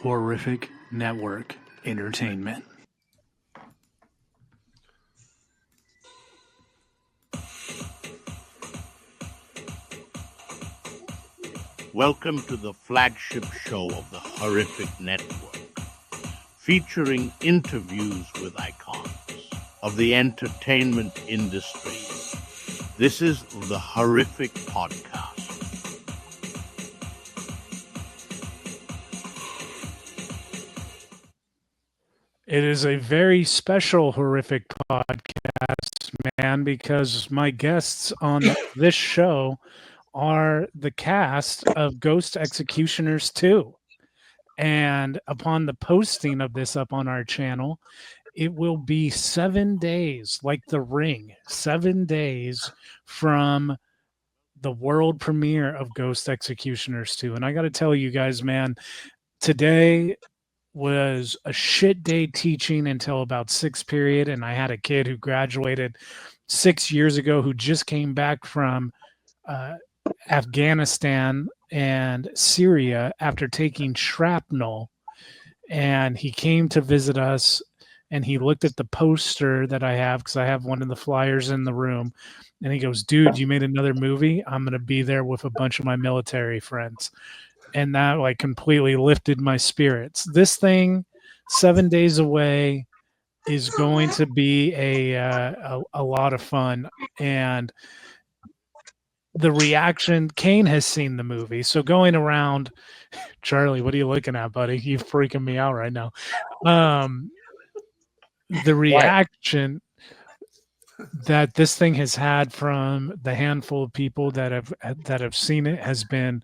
Horrific Network Entertainment. Welcome to the flagship show of the Horrific Network, featuring interviews with icons of the entertainment industry. This is the Horrific Podcast. It is a very special Horrific Podcast, man, because my guests on this show are the cast of Ghost Executioners 2. And upon the posting of this up on our channel, it will be 7 days, like The Ring, 7 days from the world premiere of Ghost Executioners 2. And I got to tell you guys, man, today was a shit day teaching until about 6 period. And I had a kid who graduated 6 years ago who just came back from Afghanistan and Syria after taking shrapnel. And he came to visit us and he looked at the poster that I have because I have one of the flyers in the room. And he goes, dude, you made another movie? I'm going to be there with a bunch of my military friends. And that like completely lifted my spirits. This thing, 7 days away, is going to be a lot of fun. And the reaction, Kane has seen the movie. So going around, Charlie, what are you looking at, buddy? You're freaking me out right now. The reaction that this thing has had from the handful of people that have seen it has been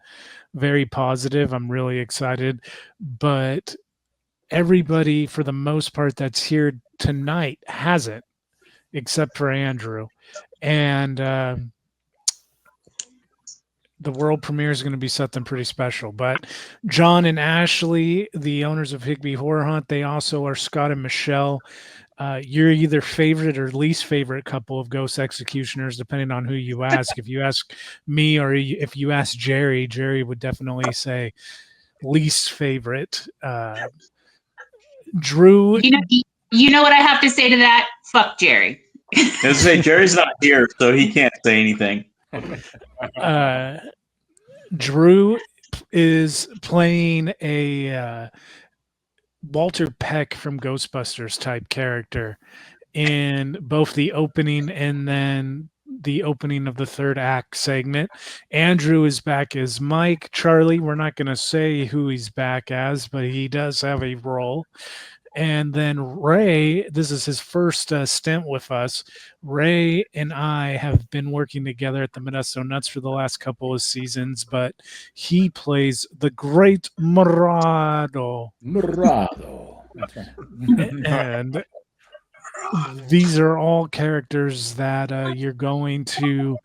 very positive. I'm really excited, but everybody for the most part that's here tonight hasn't, except for Andrew. And the world premiere is going to be something pretty special. But John and Ashley, the owners of Higby Horror Hunt, they also are Scott and Michelle. You're either favorite or least favorite couple of Ghost Executioners, depending on who you ask. If you ask me or if you ask Jerry, Jerry would definitely say least favorite. Drew, you know what I have to say to that? Fuck Jerry. I was say Jerry's not here, so he can't say anything. Drew is playing a Walter Peck from Ghostbusters type character in both the opening and then the opening of the third act segment. Andrew is back as Mike. Charlie, we're not going to say who he's back as, but he does have a role. And then Ray, this is his first stint with us. Ray and I have been working together at the Modesto Nuts for the last couple of seasons, but he plays the great Morado. That's right. And these are all characters that you're going to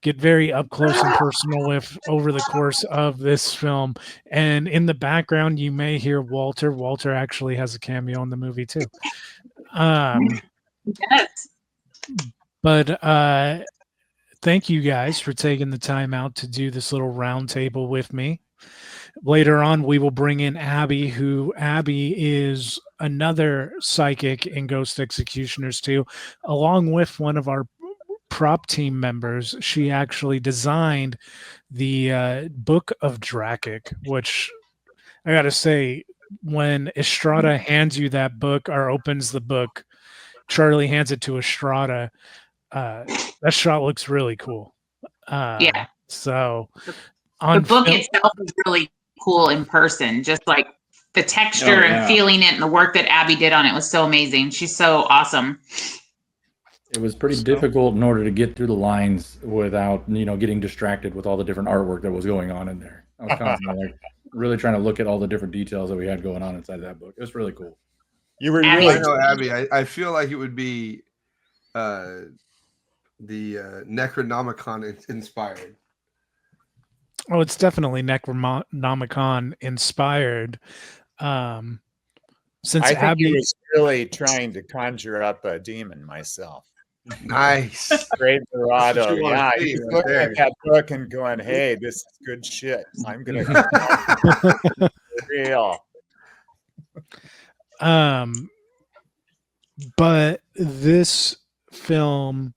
get very up close and personal with over the course of this film. And in the background, you may hear Walter. Walter actually has a cameo in the movie too. Yes. But thank you guys for taking the time out to do this little round table with me. Later on, we will bring in Abby, Abby is another psychic in Ghost Executioners 2, along with one of our prop team members. She actually designed the Book of Drakic, which I gotta say, when Estrada hands you that book or opens the book, Charlie hands it to Estrada. That shot looks really cool. Yeah. So the book itself is really cool in person. Just like the texture and feeling it, and the work that Abby did on it was so amazing. She's so awesome. It was pretty difficult in order to get through the lines without, getting distracted with all the different artwork that was going on in there. I was constantly really trying to look at all the different details that we had going on inside that book. It was really cool. You were Abby. really, I know, Abby. I feel like it would be the Necronomicon inspired. Oh, it's definitely Necronomicon inspired. Since I think Abby he was really trying to conjure up a demon myself. Nice. Great That's what Dorado. you wanna Yeah, see he's right looking there. at that book and going, "Hey, this is good shit. I'm gonna real." But this film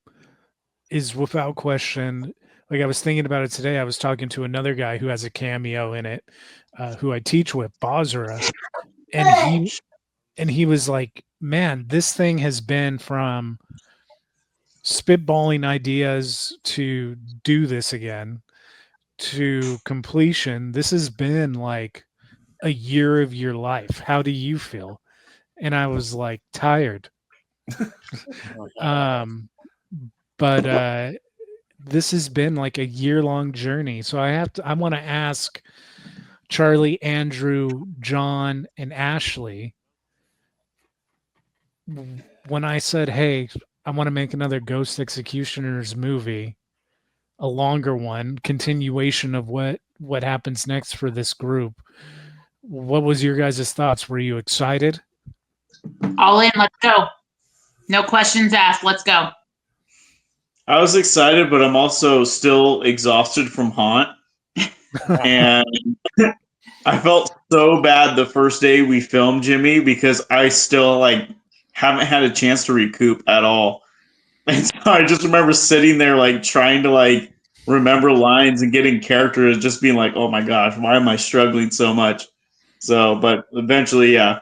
is without question. Like I was thinking about it today. I was talking to another guy who has a cameo in it, who I teach with, Basra, and he was like, "Man, this thing has been from spitballing ideas to do this again to completion. This has been like a year of your life. How do you feel?" And I was like, tired. But this has been like a year-long journey. So I want to ask Charlie, Andrew, John, and Ashley, when I said, "Hey, I want to make another Ghost Executioners movie, a longer one, continuation of what happens next for this group," what was your guys' thoughts? Were you excited? All in, let's go. No questions asked. Let's go. I was excited, but I'm also still exhausted from Haunt. And I felt so bad the first day we filmed, Jimmy, because I still like haven't had a chance to recoup at all. And so I just remember sitting there like trying to like remember lines and getting characters, just being like, "Oh my gosh, why am I struggling so much?" So, but eventually, yeah,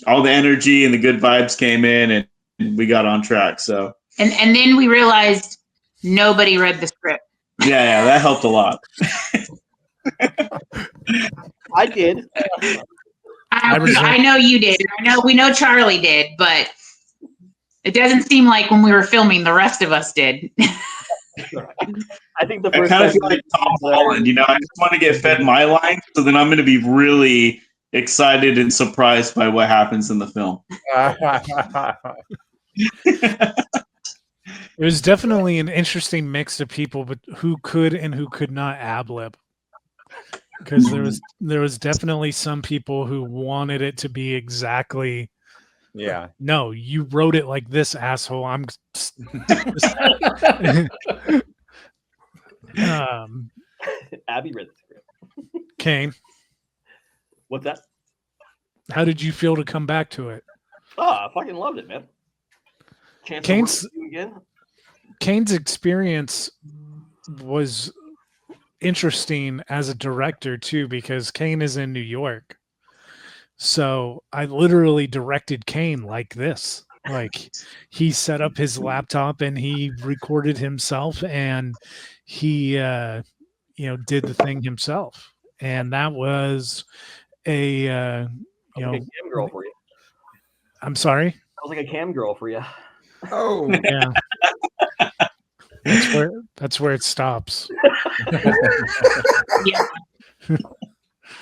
all the energy and the good vibes came in, and we got on track. So, And then we realized nobody read the script. yeah, that helped a lot. I did. I know you did. We know Charlie did, but it doesn't seem like when we were filming, the rest of us did. I think the I first kind of time feel like Tom Holland, I just want to get fed my lines, so then I'm going to be really excited and surprised by what happens in the film. It was definitely an interesting mix of people, but who could and who could not ad-lib. Because there was definitely some people who wanted it to be exactly. Yeah. No, you wrote it like this, asshole. I'm. Abby read the script. Kane, What's that? how did you feel to come back to it? Oh, I fucking loved it, man. Chance to work Kane's with you again. Kane's experience was interesting as a director too, because Kane is in New York. So I literally directed Kane like this. Like he set up his laptop and he recorded himself and he did the thing himself. And that was a I was like a cam girl for you. I'm sorry? I was like a cam girl for you. Oh, Yeah. That's where it stops. Yeah.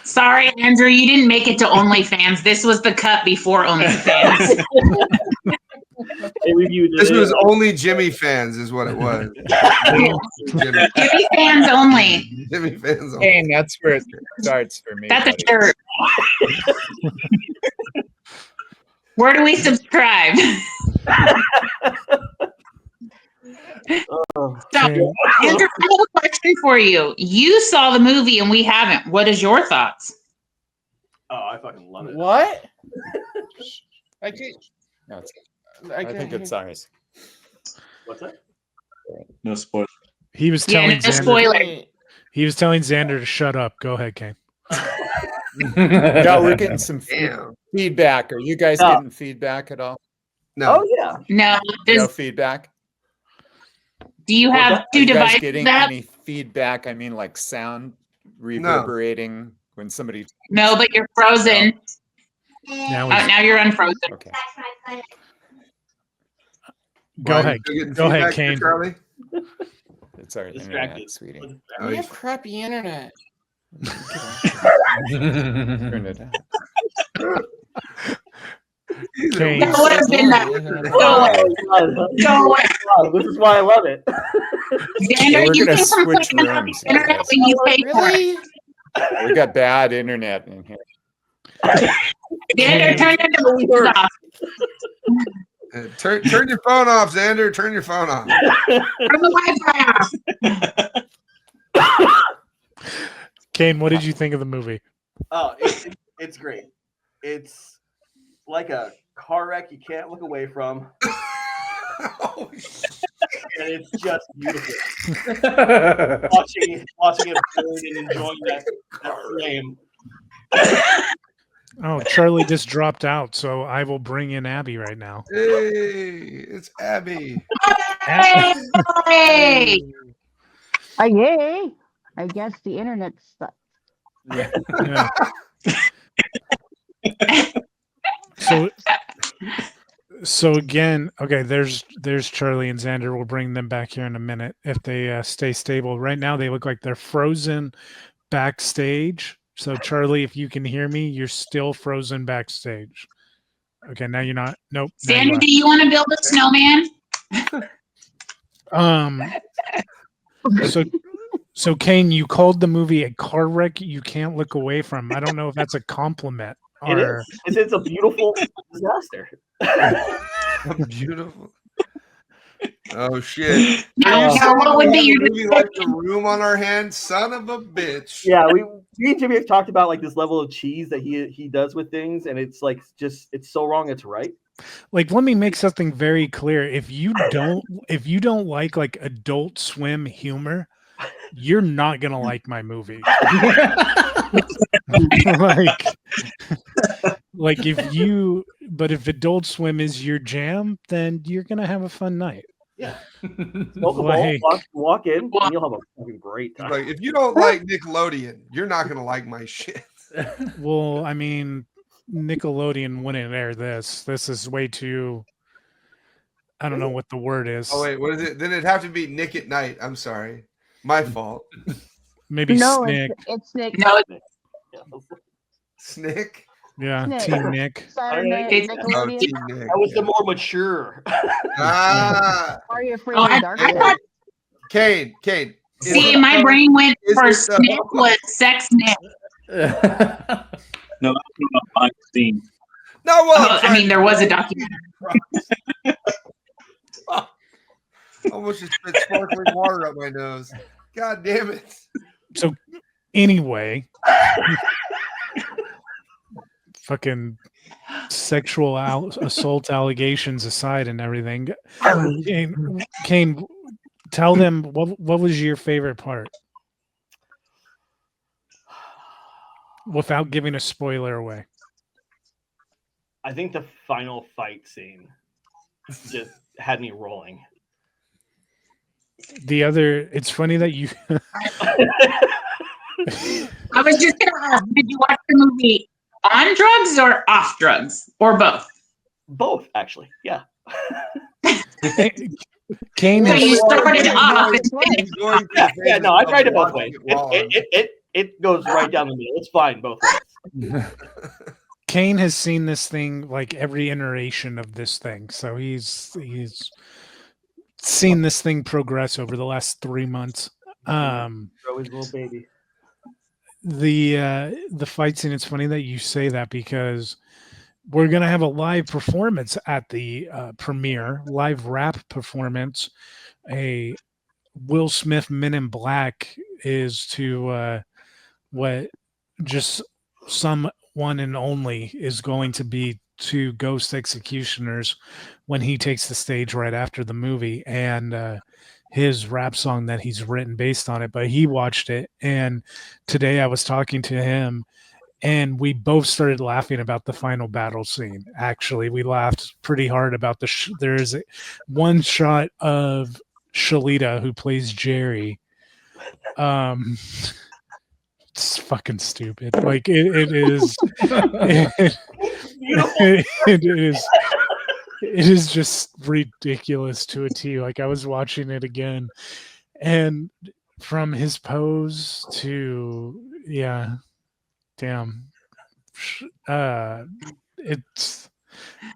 Sorry, Andrew, you didn't make it to OnlyFans. This was the cut before OnlyFans. They reviewed this it. was only Jimmy fans, is what it was. Jimmy, Jimmy fans only. Jimmy fans only. Hey, that's where it starts for me. That's a buddy. shirt. Where do we subscribe? Oh. So, Andrew, I have a question for you. You saw the movie and we haven't. What is your thoughts? Oh, I fucking love it. What? I can't. No, it's, I I can't think it's hear- ours. What's that? No spoiler. He was Yeah, telling no spoiler. He was telling Xander to shut up. Go ahead, Kane. Yeah, we're getting some Damn. feedback. Are you guys No. getting feedback at all? No. Oh yeah. No. No feedback? Do you have Are two you guys devices getting up? any feedback? I mean, like sound reverberating when somebody. No, but you're frozen. Now Now you're unfrozen. Okay. go Why, ahead. you still getting Go ahead, feedback there, Kane. Charlie? It's our Distracted. internet, sweetie. Oh, We he's- have crappy internet. Turn it down. he's a- Kane. That would have been that. Go away. Go away. This is why I love it. Xander, We're you gonna can switch complain about rooms, the internet guys. when you pay for it. Really? We got bad internet in here. Xander, turn the devices off. Turn your phone off, Xander. Turn your phone off. Turn the Wi-Fi off. Kane, what did you think of the movie? Oh, it's great. It's like a car wreck you can't look away from. Oh, And it's just beautiful. watching it burn and enjoying that flame. Oh, Charlie just dropped out, so I will bring in Abby right now. hey, it's Abby. Hey! Yay! I guess the internet sucks. Yeah. So again, okay, there's Charlie and Xander. We'll bring them back here in a minute if they stay stable. Right now, they look like they're frozen backstage. So Charlie, if you can hear me, you're still frozen backstage. Okay, now you're not. Nope. now you Xander, are. do you want to build a snowman? So Kane, you called the movie a car wreck you can't look away from. I don't know if that's a compliment It or is. It's a beautiful disaster. Beautiful. Oh shit! Now, what would be your Movie like The Room on our hands, son of a bitch. Yeah, me and Jimmy have talked about like this level of cheese that he does with things, and it's like it's so wrong it's right. like let me make something very clear. If you don't like Adult Swim humor, you're not gonna like my movie. like if Adult Swim is your jam, then you're gonna have a fun night. Yeah. Smoke a bowl, Like- walk in, and you'll have a fucking great time. Like, if you don't like Nickelodeon, you're not gonna like my shit. Well, I mean, Nickelodeon wouldn't air this. This is way too. I don't know what the word is. Oh wait, what is it? Then it'd have to be Nick at Night. I'm sorry, my fault. Maybe No, Snick. it's Nick. No, Snick. Yeah, Nick. Team Nick. Saturday It's- Oh, Nickelodeon. Team Nick. That was the more mature. Ah, Are you afraid Oh, of the I dark? thought- Kane. see, my brain went is for it, Snick was sex Nick. No, that's not my scene. No, well, I mean, there was a documentary. Almost just spit sparkling water up my nose. God damn it! So anyway, fucking sexual assault allegations aside and everything, Kane, tell them what was your favorite part without giving a spoiler away. I think the final fight scene just had me rolling. It's funny that you I was just gonna ask, did you watch the movie on drugs or off drugs or both? Both, actually. Yeah. Kane So you is, started off. Yeah, no, I tried it both ways. It goes right down the middle. It's fine both ways. Kane has seen this thing like every iteration of this thing, so he's seen this thing progress over the last 3 months. Throw his little baby. The fight scene, it's funny that you say that because we're gonna have a live performance at the premiere, live rap performance. A Will Smith Men in Black is to what just someone and only is going to be to Ghost Executioners when he takes the stage right after the movie, and his rap song that he's written based on it. But he watched it, and today I was talking to him, and we both started laughing about the final battle scene. Actually, we laughed pretty hard about there's one shot of Shalita, who plays Jerry. It's fucking stupid. Like it is. It is just ridiculous to a T. Like I was watching it again, and from his pose to damn.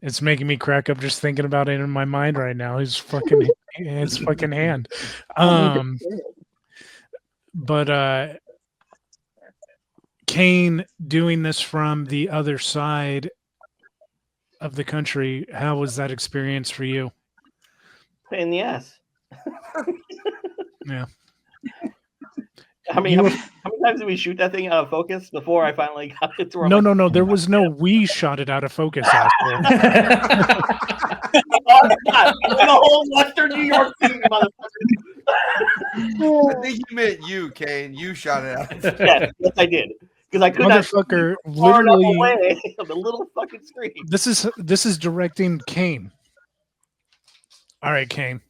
It's making me crack up just thinking about it in my mind right now. His fucking hand. But Kane doing this from the other side of the country. How was that experience for you? Pain in the ass. Yeah. How many times did we shoot that thing out of focus before I finally got it to where No. There was no we shot it out of focus, asshole. Oh, God. The whole Western New York team, motherfucker. I think you meant you, Kane. You shot it out. Yes, I did. Because I could Motherfucker, not far enough literally. away of the little fucking screen. This is directing Kane. All right, Kane.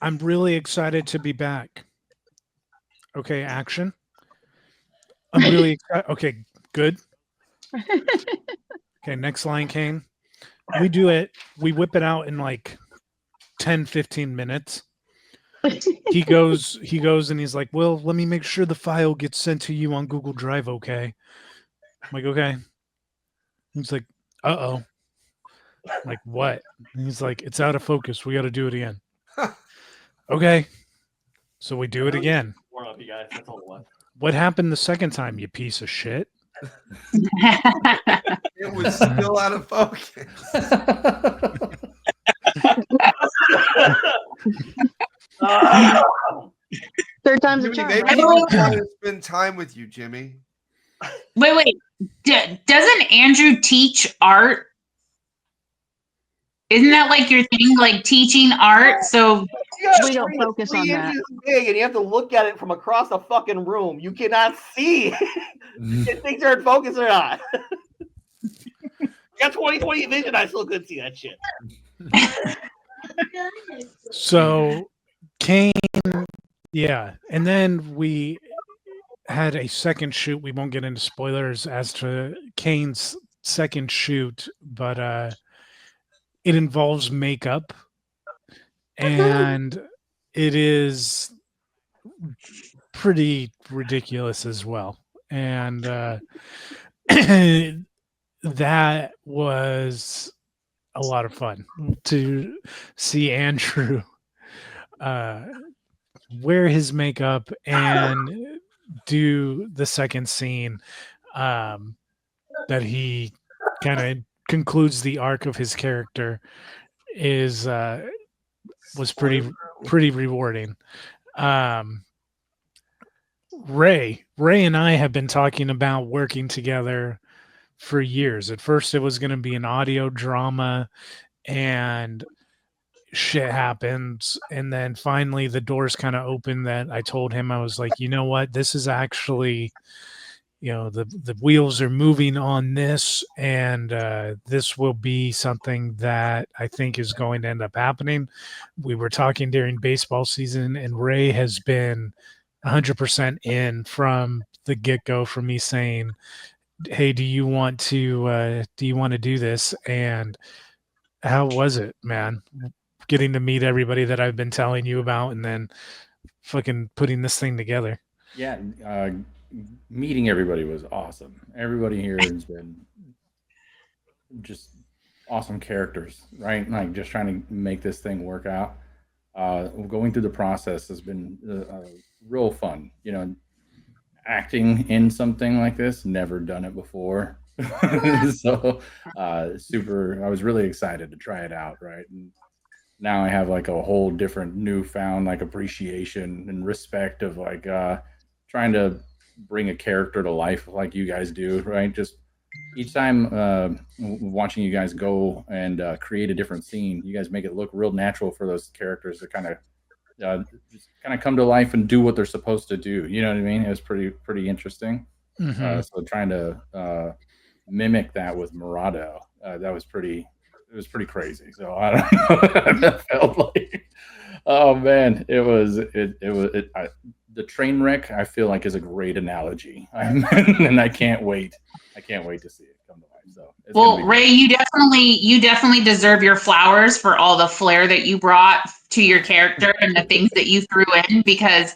I'm really excited to be back. Okay, action. I'm really excited. Okay, good. Okay, next line, Kane. We do it. We whip it out in like 10, 15 minutes. He goes and he's like, well, let me make sure the file gets sent to you on Google Drive, okay? I'm like, okay. He's like, uh-oh. I'm like, what? And he's like, it's out of focus. We got to do it again. Okay. So we do it again. Warm up, you guys. That's all it was. What happened the second time, you piece of shit? It was still out of focus. Third time's a Jimmy, charm. maybe right? he wanted to spend time with you, Jimmy. Wait. Doesn't Andrew teach art? Isn't that like your thing, like teaching art? So We don't focus on that. Big, and you have to look at it from across the fucking room. You cannot see if things are in focus or not. You got 20/20 vision. I still couldn't see that shit. So Kane, yeah. And then we had a second shoot. We won't get into spoilers as to Kane's second shoot, but it involves makeup, and it is pretty ridiculous as well. And that was a lot of fun to see Andrew wear his makeup and do the second scene that he kind of concludes the arc of his character is was pretty rewarding. Ray and I have been talking about working together for years. At first it was going to be an audio drama, and shit happens, and then finally the doors kind of opened. That I told him, I was like, you know what, this is actually, the wheels are moving on this, and this will be something that I think is going to end up happening. We were talking during baseball season, and Ray has been 100% in from the get-go, from me saying, hey, do you want to do this? And how was it, man, getting to meet everybody that I've been telling you about, and then fucking putting this thing together? Yeah, meeting everybody was awesome. Everybody here has been just awesome characters, right? Like, just trying to make this thing work out. Going through the process has been real fun. Acting in something like this, never done it before. So I was really excited to try it out, right? And now I have like a whole different newfound like appreciation and respect of like trying to bring a character to life like you guys do, right? Just each time watching you guys go and create a different scene, you guys make it look real natural for those characters to kind of come to life and do what they're supposed to do. You know what I mean? It was pretty interesting. Mm-hmm. So trying to mimic that with Murado, it was pretty crazy. So I don't know. That felt like, oh man, the train wreck, I feel like, is a great analogy. And I can't wait to see it come to life. So well, Ray, you definitely deserve your flowers for all the flair that you brought to your character and the things that you threw in, because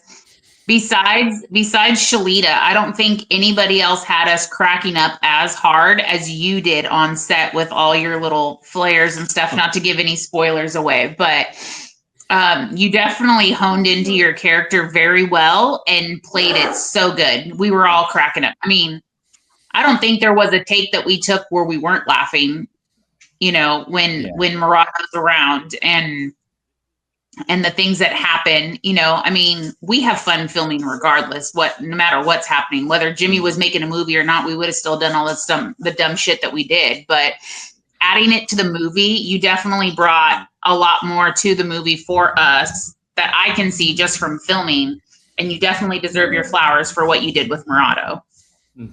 besides Shalita, I don't think anybody else had us cracking up as hard as you did on set with all your little flares and stuff, not to give any spoilers away, but you definitely honed into your character very well and played it so good. We were all cracking up. I mean, I don't think there was a take that we took where we weren't laughing, you know, when Morocco's around and the things that happen, you know. I mean, we have fun filming regardless, no matter what's happening. Whether Jimmy was making a movie or not, we would have still done all the dumb shit that we did. But adding it to the movie, you definitely brought a lot more to the movie for us that I can see just from filming. And you definitely deserve your flowers for what you did with Murado.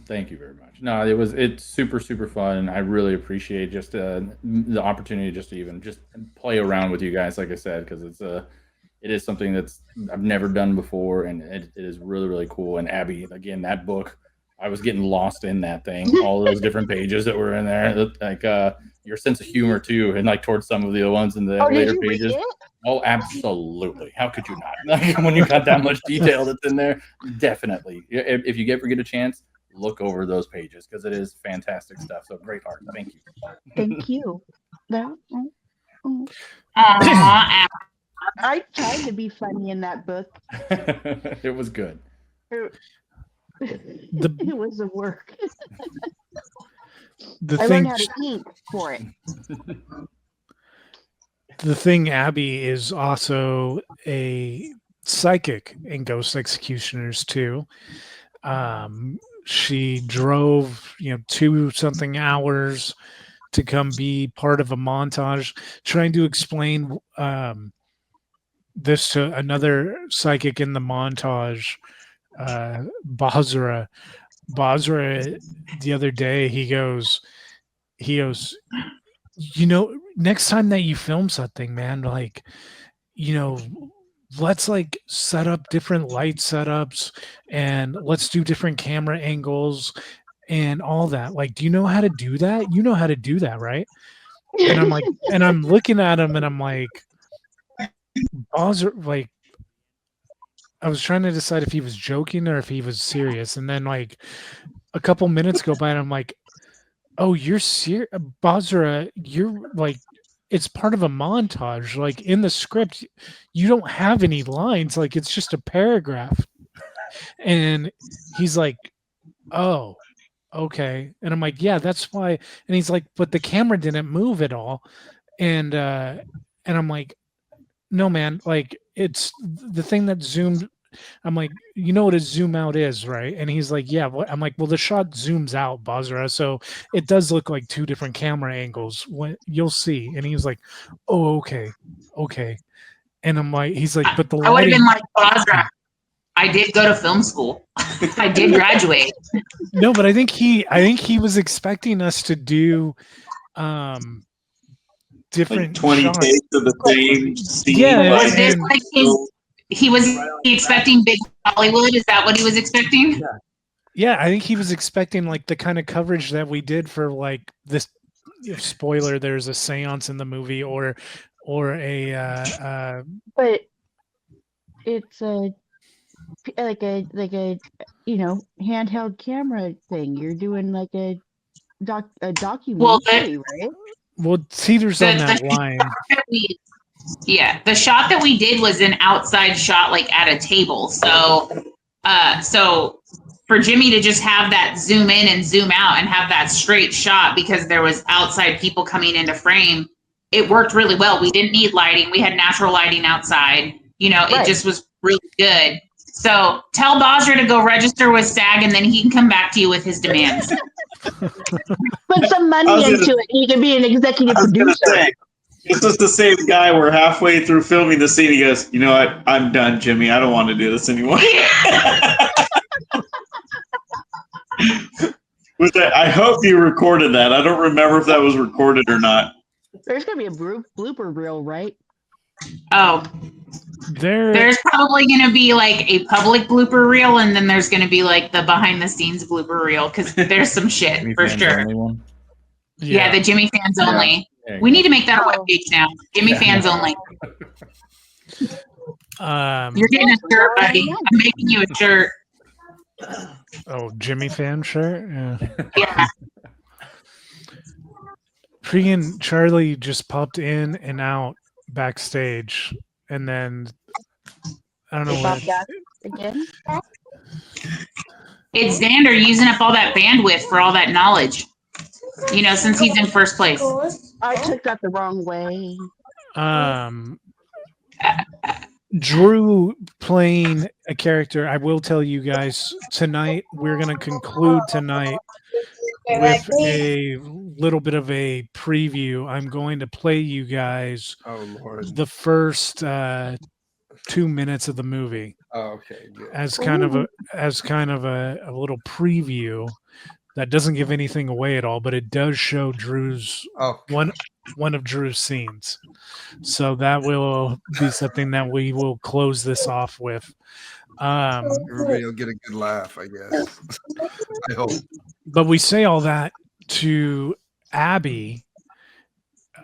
Thank you very much. No, it's super fun. I really appreciate just the opportunity just to even just play around with you guys, like I said, because it is something that's I've never done before, and it is really cool. And Abby, again, that book, I was getting lost in that thing, all those different pages that were in there, like your sense of humor too, and like towards some of the ones in the later pages. Oh, absolutely. How could you not? Like, when you got that much detail that's in there, definitely. If you ever get a chance, look over those pages because it is fantastic stuff. So great art. Thank you. Thank you. I tried to be funny in that book. It was good. It was a work. I learned how to eat for it. The thing, Abby is also a psychic in Ghost Executioners too. She drove, 2-something hours to come be part of a montage, trying to explain this to another psychic in the montage, Basra. Basra, the other day, he goes, next time that you film something, man, like, let's like set up different light setups and let's do different camera angles and all that. Like, do you know how to do that? You know how to do that, right? And I'm like, and I'm looking at him and I'm like, like, I was trying to decide if he was joking or if he was serious. And then like a couple minutes go by and I'm like, oh, you're serious, Basra, you're like, it's part of a montage. Like in the script, you don't have any lines. Like it's just a paragraph. And he's like, oh, okay. And I'm like, yeah, that's why. And he's like, but the camera didn't move at all. And I'm like, no, man, like it's the thing that zoomed. I'm like, you know what a zoom out is, right? And he's like, yeah. I'm like, well, the shot zooms out, Basra, so it does look like two different camera angles. When you'll see. And he was like, oh, okay. And I'm like, he's like, but the I would have been like, Basra, I did go to film school. I did graduate. No, but I think he was expecting us to do different like 20 shots. takes of the same scene. Yeah, was this like he was expecting big Hollywood? Is that what he was expecting? Yeah, I think he was expecting like the kind of coverage that we did for like this. Spoiler: there's a seance in the movie, or a. But it's a handheld camera thing. You're doing like a documentary, right? Well, Cedar's on that line. Yeah, the shot that we did was an outside shot, like at a table. So for Jimmy to just have that zoom in and zoom out and have that straight shot because there was outside people coming into frame, it worked really well. We didn't need lighting. We had natural lighting outside. It just was really good. So tell Basra to go register with SAG, and then he can come back to you with his demands. Put some money into it. You can be an executive producer. This is the same guy where halfway through filming the scene, he goes, you know what? I'm done, Jimmy. I don't want to do this anymore. I hope you recorded that. I don't remember if that was recorded or not. There's going to be a blooper reel, right? Oh. There's probably going to be like a public blooper reel, and then there's going to be like the behind the scenes blooper reel because there's some shit for sure. Yeah, the Jimmy fans only. We need to make that a webpage now. Jimmy fans only. You're getting a shirt, buddy. I'm making you a shirt. Oh, Jimmy fan shirt? Yeah. Freaking Charlie just popped in and out backstage, and then I don't know what. Again? It's Xander using up all that bandwidth for all that knowledge. You know, since he's in first place. I took that the wrong way. Drew playing a character. I will tell you guys tonight. We're going to conclude tonight with a little bit of a preview. I'm going to play you guys the first 2 minutes of the movie. Oh, okay, good. As kind of a little preview that doesn't give anything away at all, but it does show Drew's one of Drew's scenes. So that will be something that we will close this off with. Everybody will get a good laugh, I guess. I hope. But we say all that to Abby,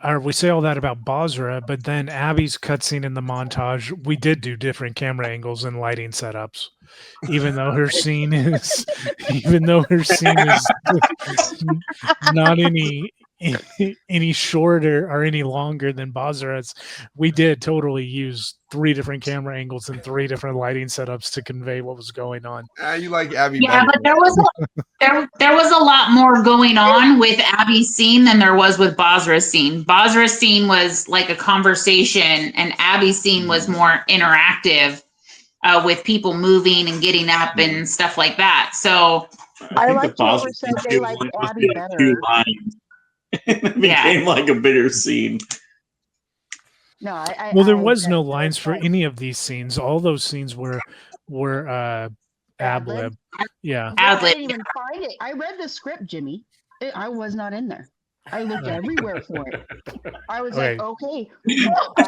or we say all that about Basra, but then Abby's cutscene in the montage, we did do different camera angles and lighting setups. Even though her scene is not any shorter or any longer than Basra's, we did totally use 3 different camera angles and 3 different lighting setups to convey what was going on. You like Abby? Yeah, but there was a lot more going on with Abby's scene than there was with Basra's scene. Basra's scene was like a conversation, and Abby's scene was more interactive. With people moving and getting up and stuff like that. So I like whoever said they like Abby better. It became like a bitter scene. No, well, there was no lines for any of these scenes. All those scenes were ad-lib. Yeah. I didn't even find it. I read the script, Jimmy. I was not in there. I looked everywhere for it. I was like, okay.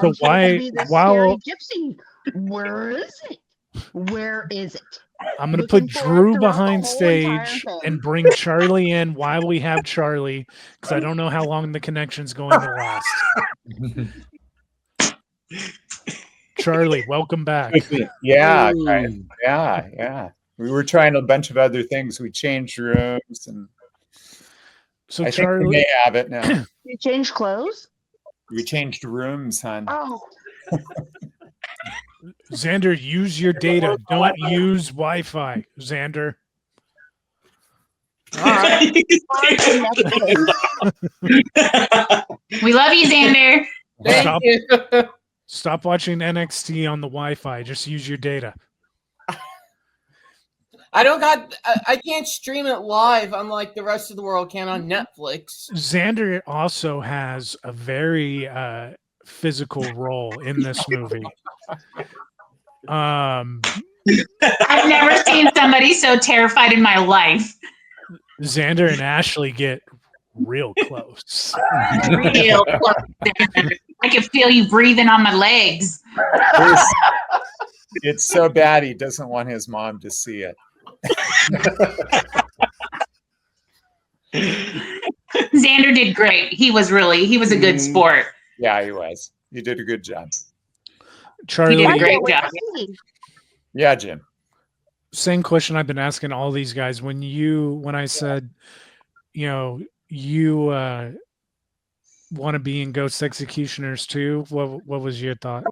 So while gypsy, where is it? Where is it? I'm going to put Drew behind stage and bring Charlie in while we have Charlie, because I don't know how long the connection's going to last. Charlie, welcome back. Yeah, yeah. We were trying a bunch of other things. We changed rooms, and so I Charlie, think we may have it now. You changed clothes? We changed rooms, hon. Oh. Xander, use your data. Don't use Wi-Fi, Xander. We love you, Xander. Stop watching NXT on the Wi-Fi. Just use your data. I can't stream it live unlike the rest of the world can on Netflix. Xander also has a very physical role in this movie. I've never seen somebody so terrified in my life. Xander and Ashley get real close. Real close. I can feel you breathing on my legs. It's so bad he doesn't want his mom to see it. Xander did great. He was a good sport. Yeah, he was. You did a good job. Charlie, he did a great job. Yeah, Jim. Same question I've been asking all these guys. When I said, you want to be in Ghost Executioners too, what was your thought?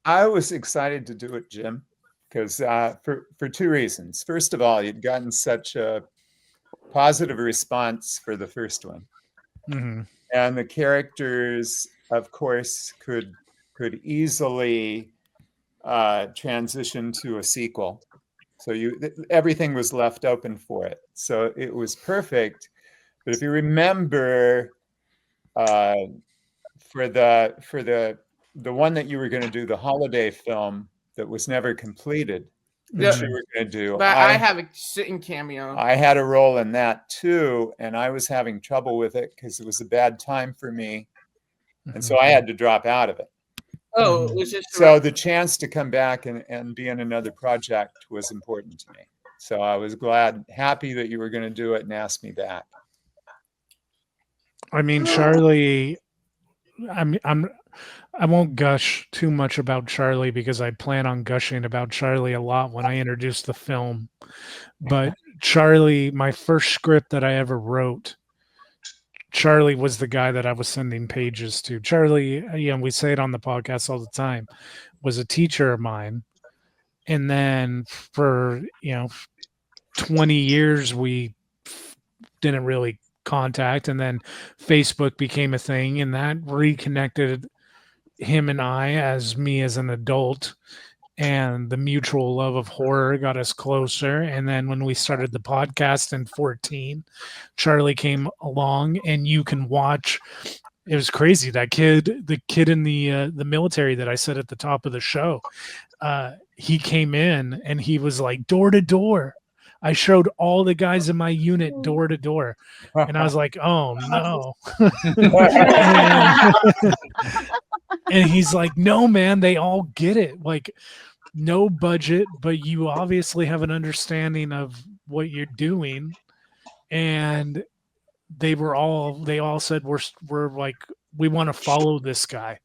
I was excited to do it, Jim, because for 2 reasons. First of all, you'd gotten such a positive response for the first one, and the characters, of course, could easily transition to a sequel. So everything was left open for it. So it was perfect. But if you remember, for the one that you were going to do, the holiday film that was never completed, that you were going to do. But I have a sitting cameo. I had a role in that too, and I was having trouble with it because it was a bad time for me, and so I had to drop out of it. Oh, it was just so the chance to come back and be in another project was important to me. So I was happy that you were going to do it and ask me back. I mean, Charlie, I won't gush too much about Charlie because I plan on gushing about Charlie a lot when I introduce the film. But Charlie, my first script that I ever wrote, Charlie was the guy that I was sending pages to. Charlie, we say it on the podcast all the time, was a teacher of mine. And then for 20 years we didn't really contact, and then Facebook became a thing, and that reconnected him and I as me as an adult, and the mutual love of horror got us closer. And then when we started the podcast in 14, Charlie came along, and you can watch. It was crazy. The kid in the military that I said at the top of the show, he came in and he was like door to door. I showed all the guys in my unit door to door, and I was like, "Oh no!" and he's like, "No, man, they all get it. Like, no budget, but you obviously have an understanding of what you're doing." And they all said, "We're like, we want to follow this guy."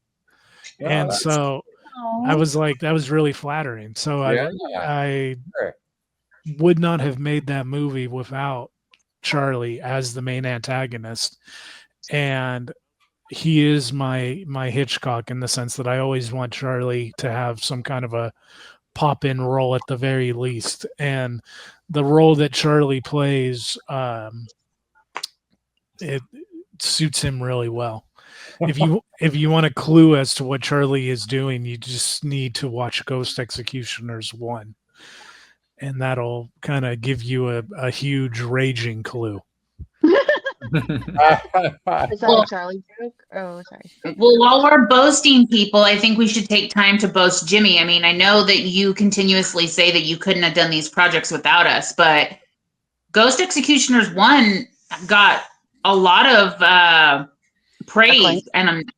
And so I was like, that was really flattering. So I would not have made that movie without Charlie as the main antagonist. And he is my Hitchcock in the sense that I always want Charlie to have some kind of a pop-in role at the very least. And the role that Charlie plays, it suits him really well. If you want a clue as to what Charlie is doing, you just need to watch Ghost Executioners 1. And that'll kind of give you a huge raging clue. Is that a Charlie joke? Oh, sorry. Well, while we're boasting people, I think we should take time to boast Jimmy. I mean, I know that you continuously say that you couldn't have done these projects without us, but Ghost Executioners 1 got a lot of praise, and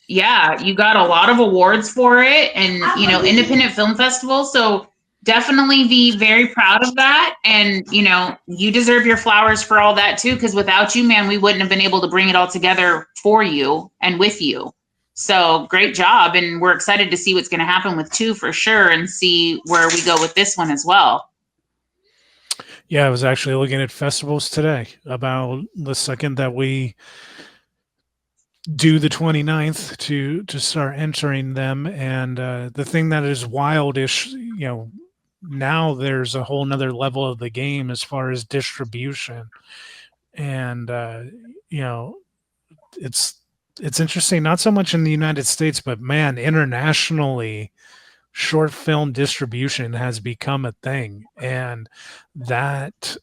yeah, you got a lot of awards for it, and independent film festivals. So definitely be very proud of that, and you deserve your flowers for all that too, because without you, man, we wouldn't have been able to bring it all together for you and with you. So great job, and we're excited to see what's going to happen with 2 for sure, and see where we go with this one as well. Yeah, I was actually looking at festivals today about the second that we do the 29th to start entering them. And the thing that is wildish, now there's a whole nother level of the game as far as distribution. And, it's interesting, not so much in the United States, but man, internationally, short film distribution has become a thing. And that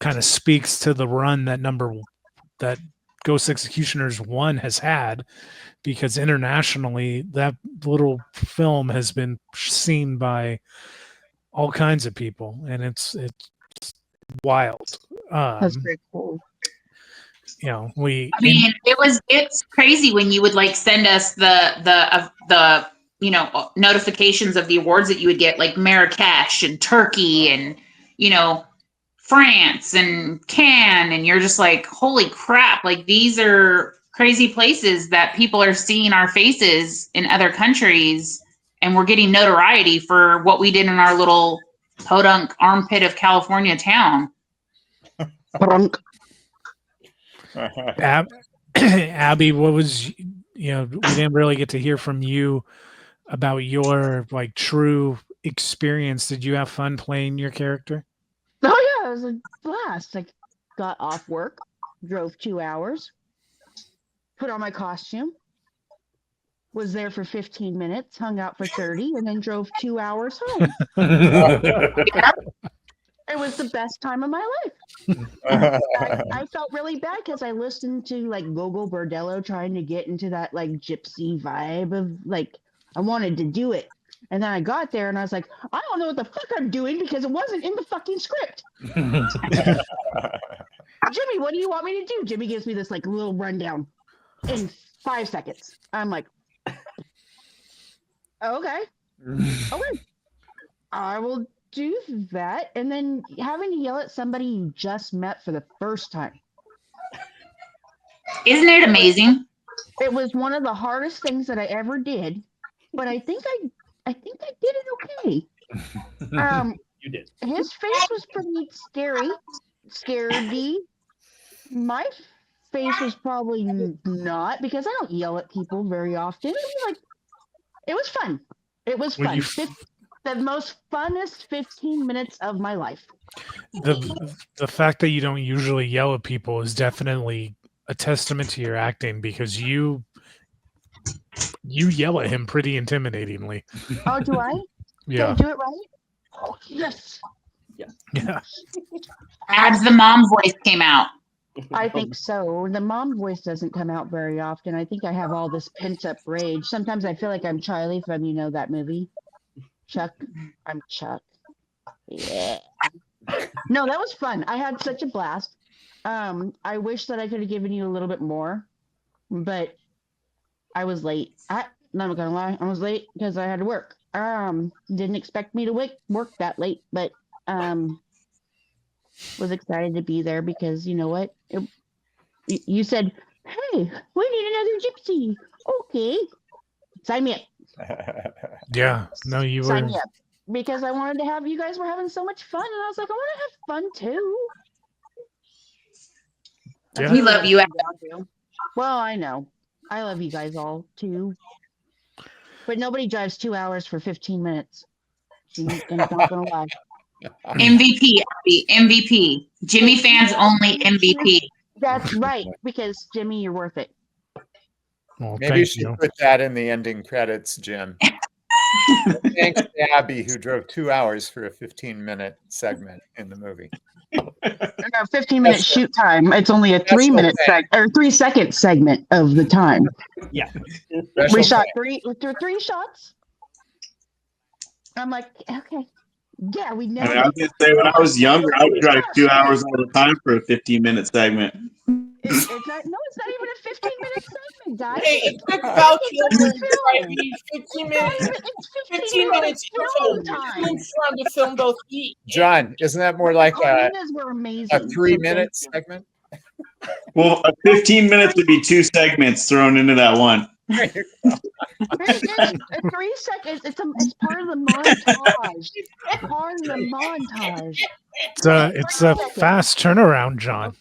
kind of speaks to the run that Ghost Executioners 1 has had, because internationally that little film has been seen by all kinds of people, and it's wild. That's pretty cool. It's crazy when you would like send us the notifications of the awards that you would get, like Marrakesh and Turkey and France and Cannes, and you're just like, holy crap, like these are crazy places that people are seeing our faces in other countries, and we're getting notoriety for what we did in our little podunk armpit of California town. Abby, what was, we didn't really get to hear from you about your like true experience. Did you have fun playing your character? Oh yeah, it was a blast. I got off work, drove 2 hours, put on my costume, was there for 15 minutes, hung out for 30, and then drove 2 hours home. It was the best time of my life. I felt really bad because I listened to like Gogo Bordello trying to get into that like gypsy vibe of like, I wanted to do it. And then I got there and I was like, I don't know what the fuck I'm doing because it wasn't in the fucking script. Jimmy, what do you want me to do? Jimmy gives me this like little rundown in 5 seconds. I'm like, okay. I will do that. And then having to yell at somebody you just met for the first time. Isn't it amazing? It was one of the hardest things that I ever did, but I think I did it okay. You did. His face was pretty scaredy. My face was probably not, because I don't yell at people very often. It was fun. It was fun. The most funnest 15 minutes of my life. The fact that you don't usually yell at people is definitely a testament to your acting, because you yell at him pretty intimidatingly. Oh, do I? Did I Yeah. do it right? Oh, yes. Yeah. Abs, the mom voice came out. I think so. The mom voice doesn't come out very often. I think I have all this pent up rage. Sometimes I feel like I'm Charlie from, that movie. Chuck. I'm Chuck. Yeah. No, that was fun. I had such a blast. I wish that I could have given you a little bit more, but I was late. I'm not gonna lie, I was late because I had to work. Didn't expect me to work that late, but was excited to be there because you know what? You said, "Hey, we need another gypsy." Okay, sign me up. Yeah. No, you Sign were. me up because I wanted to have you guys were having so much fun, and I was like, I want to have fun too. Yeah. We love you. Well, I know. I love you guys all too. But nobody drives 2 hours for 15 minutes. She's not gonna lie. MVP, Abby, MVP. Jimmy fans only MVP. That's right, because Jimmy, you're worth it. Well, Maybe you thank should you. put that in the ending credits, Jim. Thanks to Abby, who drove 2 hours for a 15-minute segment in the movie. No, 15-minute shoot time. It's only a 3-minute or 3-second segment of the time. Yeah. We shot three shots. I'm like, okay. Yeah, we I never. mean, I was gonna say when I was younger, I would drive 2 hours all the time for a 15-minute segment. It's not even a 15-minute segment, guys. Hey, it's like about you over 15 minutes. 15 minutes film time. trying to film both feet. John, isn't that more like a were amazing. 3-minute segment? Well, 15 minutes would be 2 segments thrown into that one. It's 3 seconds. It's part of the montage. Part of the montage. It's a fast turnaround, John.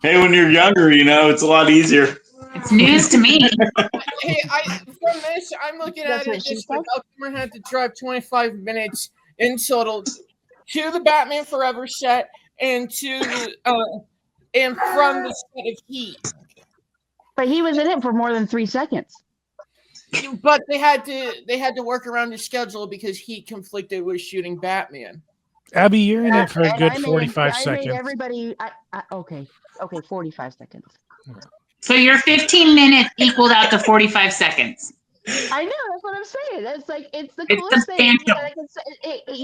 Hey, when you're younger, it's a lot easier. It's news to me. Hey, from this, I'm looking at it just like Alcmer had to drive 25 minutes in total to the Batman Forever set and and from the set of Heat. But he was in it for more than 3 seconds. But they had to work around his schedule because Heat conflicted with shooting Batman. Abby, you're in it for a good 45 I seconds. made everybody. Okay, 45 seconds. So your 15 minutes equaled out to 45 seconds. I know, that's what I'm saying. It's like it's the It's coolest thing substantial. that I can say.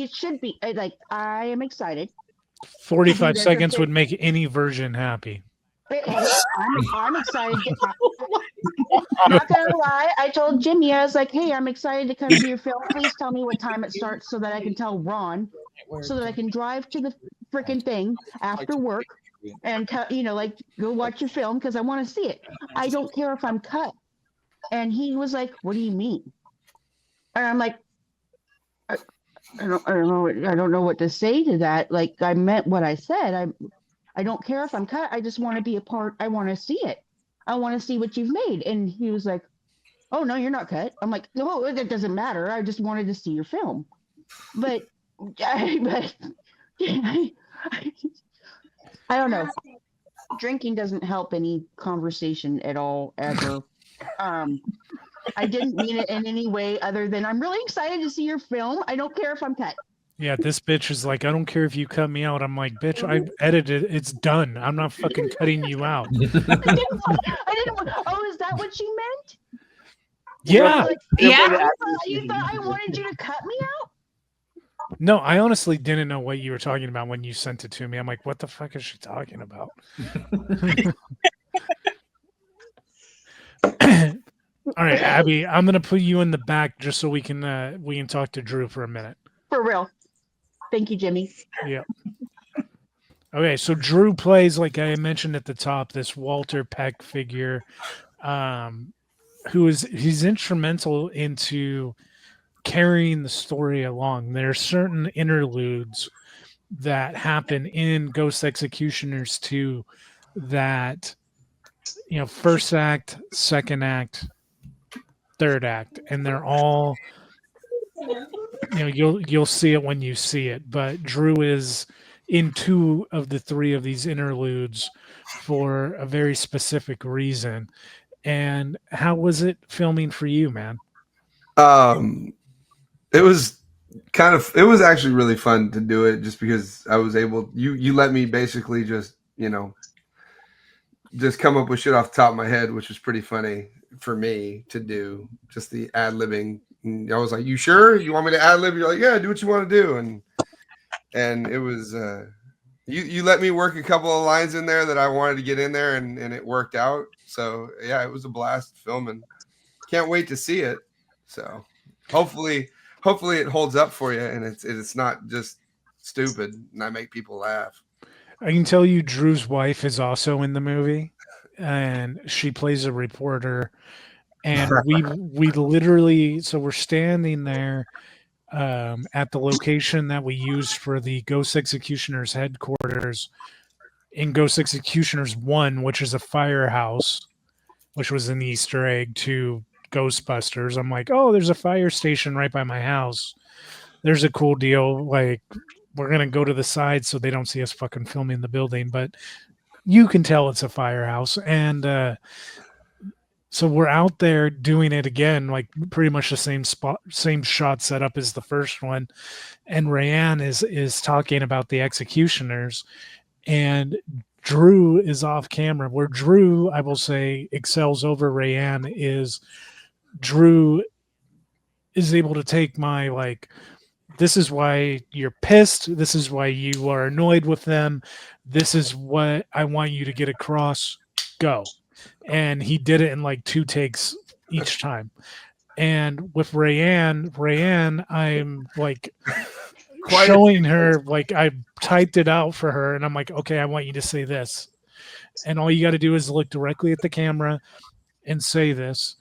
It should be like I am excited. 45 seconds would make any virgin happy. I'm excited. I'm not gonna lie. I told Jimmy, I was like, "Hey, I'm excited to come to your film. Please tell me what time it starts so that I can tell Ron, so that I can drive to the freaking thing after work and go watch your film because I want to see it. I don't care if I'm cut." And he was like, "What do you mean?" And I'm like, I don't know what to say to that. Like, I meant what I said. I don't care if I'm cut. I just want to be a part. I want to see it. I want to see what you've made. And he was like, "Oh, no, you're not cut." I'm like, "No, that doesn't matter. I just wanted to see your film." But I don't know. Drinking doesn't help any conversation at all, ever. I didn't mean it in any way other than I'm really excited to see your film. I don't care if I'm cut. Yeah, this bitch is like, I don't care if you cut me out. I'm like, bitch, I edited it. It's done. I'm not fucking cutting you out. I didn't want. Oh, is that what you meant? Yeah. Yeah. You thought I wanted you to cut me out? No, I honestly didn't know what you were talking about when you sent it to me. I'm like, what the fuck is she talking about? All right, Abby, I'm gonna put you in the back just so we can talk to Drew for a minute. For real. Thank you, Jimmy. Yeah. Okay, so Drew plays, like I mentioned at the top, this Walter Peck figure, he's instrumental into carrying the story along. There are certain interludes that happen in Ghost Executioners 2 that, first act, second act, third act, and they're all you'll see it when you see it. But Drew is in 2 of the 3 of these interludes for a very specific reason. And how was it filming for you, man? It was actually really fun to do it, just because I was able. You let me basically just just come up with shit off the top of my head, which was pretty funny for me to do. Just the ad libbing. I was like, "You sure you want me to ad lib?" You're like, "Yeah, do what you want to do." And it was you let me work a couple of lines in there that I wanted to get in there, and it worked out. So yeah, it was a blast filming. Can't wait to see it. So hopefully it holds up for you, and it's not just stupid and I make people laugh. I can tell you Drew's wife is also in the movie, and she plays a reporter. And we literally, so we're standing there at the location that we used for the Ghost Executioners headquarters in Ghost Executioners 1, which is a firehouse, which was an Easter egg to Ghostbusters. I'm like, oh, there's a fire station right by my house. There's a cool deal. Like, we're going to go to the side so they don't see us fucking filming the building, but you can tell it's a firehouse. And so we're out there doing it again, like pretty much the same spot, same shot setup as the first one. And Rayanne is talking about the executioners, and Drew is off camera. Where Drew, I will say, excels over Rayanne is Drew is able to take my like, this is why you're pissed. This is why you are annoyed with them. This is what I want you to get across. Go. And he did it in like 2 takes each time. And with Rayanne, I'm like showing her, like I typed it out for her, and I'm like, okay, I want you to say this. And all you got to do is look directly at the camera and say this.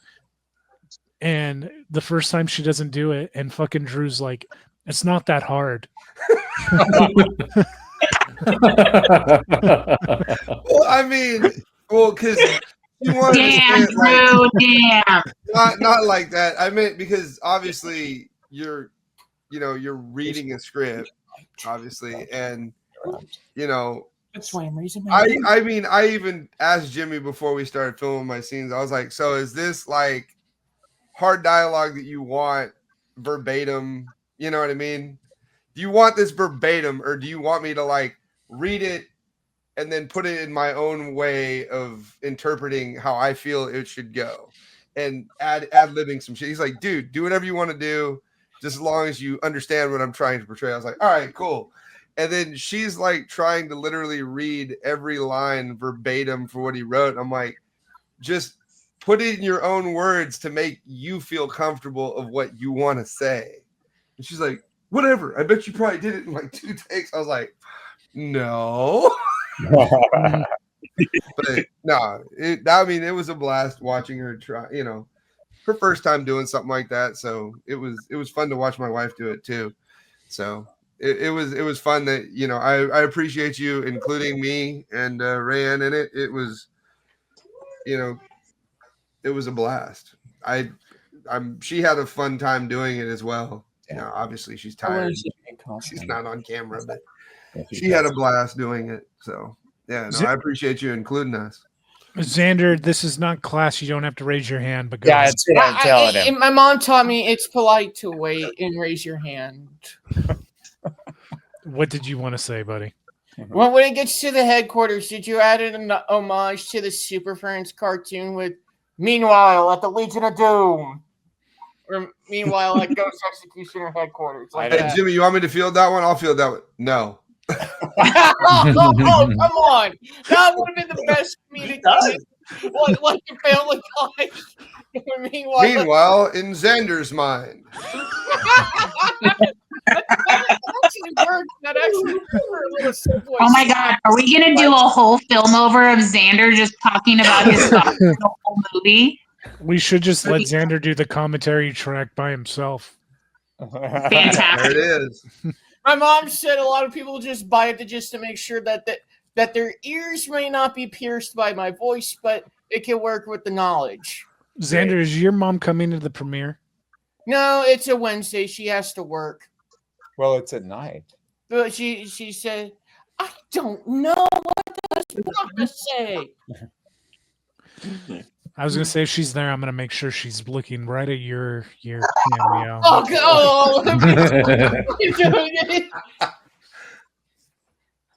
And the first time she doesn't do it, and fucking Drew's like, it's not that hard. Well, I mean, because you wanted Damn, to say it Drew, damn. not like that. I meant because obviously you're reading a script, obviously, and That's why I'm raising my hand. I mean, I even asked Jimmy before we started filming my scenes. I was like, so is this like hard dialogue that you want verbatim? You know what I mean? Do you want this verbatim, or do you want me to like read it and then put it in my own way of interpreting how I feel it should go and ad libbing some shit? He's like, dude, do whatever you want to do, just as long as you understand what I'm trying to portray. I was like, all right, cool. And then she's like trying to literally read every line verbatim for what he wrote. I'm like, just put it in your own words to make you feel comfortable of what you want to say. And she's like, whatever. I bet you probably did it in like 2 takes. I was like, no. But no, it was a blast watching her try, her first time doing something like that. So it was fun to watch my wife do it too. So it was fun that, I appreciate you including me and Rayanne in it. It was, it was a blast. She had a fun time doing it as well. Obviously she's tired. She's not on camera, but she had a blast doing it. So yeah, no, I appreciate you including us. Xander, this is not class. You don't have to raise your hand, but go Yeah, ahead. it's what I'm telling him. My mom taught me it's polite to wait and raise your hand. What did you want to say, buddy? Well, when it gets to the headquarters, did you add an homage to the Super Friends cartoon with "Meanwhile at the Legion of Doom"? Or "Meanwhile at Ghost Executioner headquarters"? Like Hey, that. Jimmy, you want me to field that one? I'll field that one. No. Oh, come on. That would have been the best comedic thing. Like the Family Guy. Meanwhile, in Xander's mind. Oh my God. Are we going to do a whole film over of Xander just talking about his thoughts in the whole movie? We should just let Xander do the commentary track by himself. Fantastic. There it is. My mom said a lot of people just buy it just to make sure that their ears may not be pierced by my voice, but it can work with the knowledge. Xander, is your mom coming to the premiere? No, it's a Wednesday. She has to work. Well, it's at night. But she said, I don't know what to say. I was gonna say if she's there, I'm gonna make sure she's looking right at your cameo. Oh,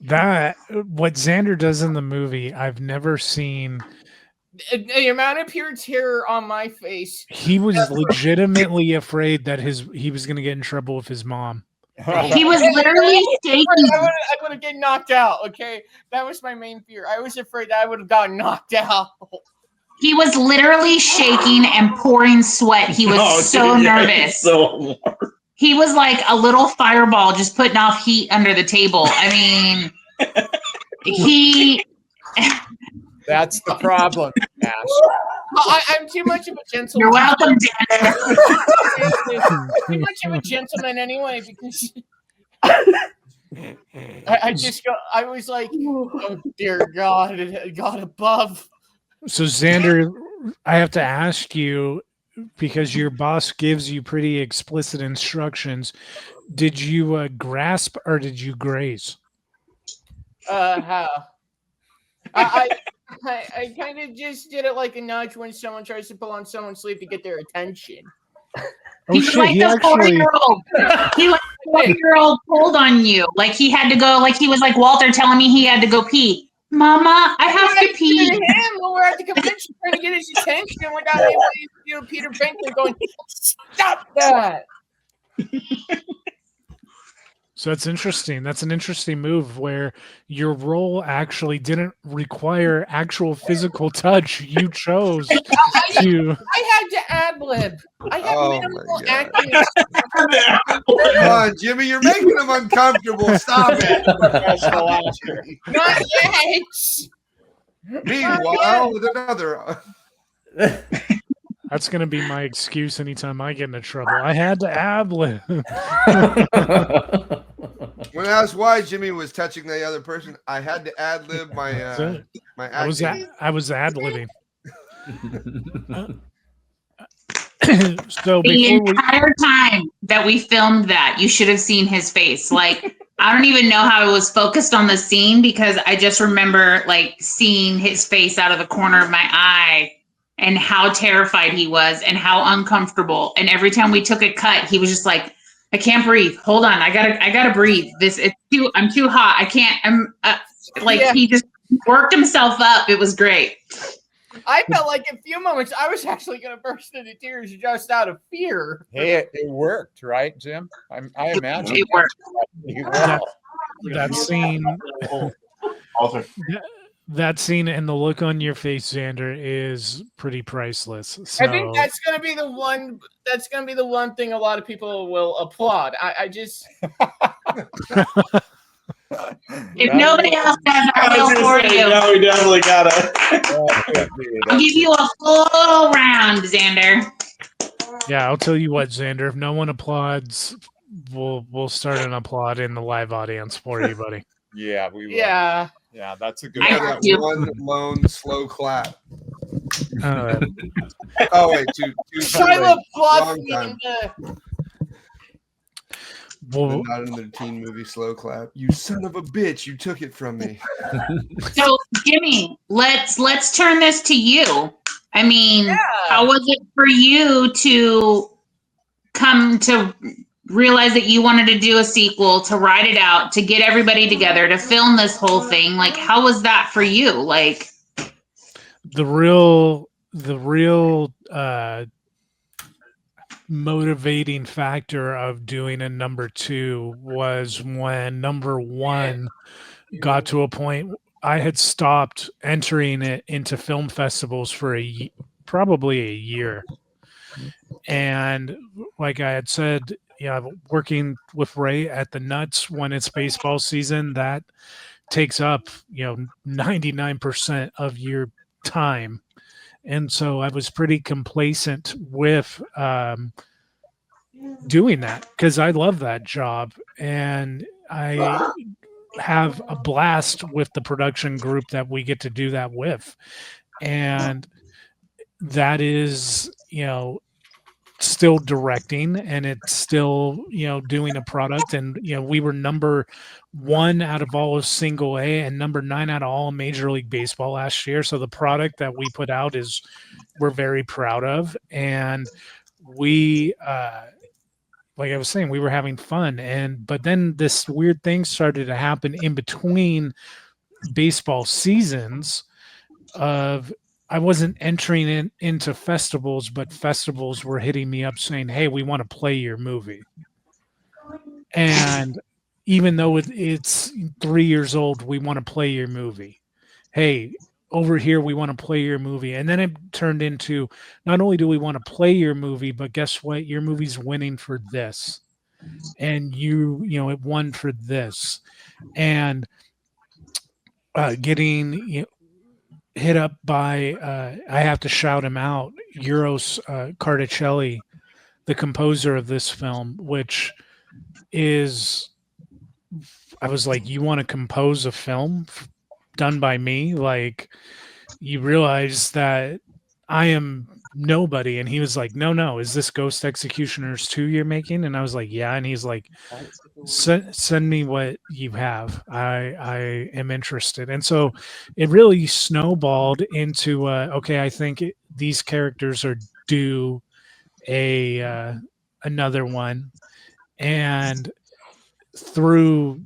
That what Xander does in the movie, I've never seen. The amount of pure terror on my face. He was legitimately afraid that he was gonna get in trouble with his mom. He was literally shaking. I would have get knocked out. Okay, that was my main fear. I was afraid I would have gotten knocked out. He was literally shaking and pouring sweat. He was nervous. So he was like a little fireball just putting off heat under the table. I mean, That's the problem, Ash. I'm too much of a gentleman. You're welcome, Dan. Too much of a gentleman anyway, because I was like, oh dear God, God above. So Xander, I have to ask you, because your boss gives you pretty explicit instructions, did you grasp or did you graze? How? I kind of just did it like a nudge when someone tries to pull on someone's sleeve to get their attention. Oh shit! He actually. He like a 4-year-old pulled on you, like he had to go. Like he was like Walter telling me he had to go pee. Mama, I have to pee. Him when we're at the convention trying to get his attention without anybody, Peter Benkley going, stop that. So that's interesting. That's an interesting move where your role actually didn't require actual physical touch. You chose to. I had to ad-lib. I had minimal acting. Come on, Jimmy, you're making him uncomfortable. Stop it. Professional actor. Not yet. Meanwhile, with another. That's going to be my excuse anytime I get into trouble. I had to ad-lib. When asked why Jimmy was touching the other person, I had to ad-lib my my acting. I was ad-libbing. So the entire time that we filmed that, you should have seen his face. Like, I don't even know how I was focused on the scene because I just remember like seeing his face out of the corner of my eye and how terrified he was and how uncomfortable. And every time we took a cut, he was just like, I can't breathe. Hold on. I gotta breathe. I'm too hot. I can't, He just worked himself up. It was great. I felt like in a few moments I was actually going to burst into tears just out of fear. Hey, it worked, right, Jim? I imagine it worked. That scene, that scene, and the look on your face, Xander, is pretty priceless. So. I think that's going to be the one. That's going to be the one thing a lot of people will applaud. I just. If nobody else has a deal for you, no, we definitely gotta. I'll give you a full round, Xander. Yeah, I'll tell you what, Xander. If no one applauds, we'll start an applaud in the live audience for you, buddy. Yeah, we will. Yeah, that's a good. That one lone slow clap. Oh wait, two Shia LaBeouf. Well, not in the teen movie slow clap. You son of a bitch! You took it from me. So, Jimmy, let's turn this to you. I mean, how was it for you to come to realize that you wanted to do a sequel, to write it out, to get everybody together, to film this whole thing? Like, how was that for you? Like, the real motivating factor of doing a number 2 was when number 1 got to a point I had stopped entering it into film festivals for probably a year. And like I had said, working with Ray at the Nuts when it's baseball season, that takes up 99% of your time. And so I was pretty complacent with doing that because I love that job and I have a blast with the production group that we get to do that with. And that is, still directing, and it's still, doing a product. And, we were number 1 out of all of single A and number 9 out of all Major League Baseball last year. So the product that we put out we're very proud of. And we, like I was saying, we were having fun. But then this weird thing started to happen in between baseball seasons of I wasn't entering into festivals, but festivals were hitting me up saying, "Hey, we want to play your movie." And even though it's 3 years old, we want to play your movie. Hey, over here we want to play your movie. And then it turned into, not only do we want to play your movie, but guess what? Your movie's winning for this. And it won for this. And getting hit up by I have to shout him out, Euros Carticelli, the composer of this film, which is, I was like, you want to compose a film done by me? Like, you realize that I am nobody. And he was like, no, is this Ghost Executioners 2 you're making? And I was like, yeah. And he's like, send me what you have. I am interested. And so it really snowballed into okay, I think these characters are due another one. And through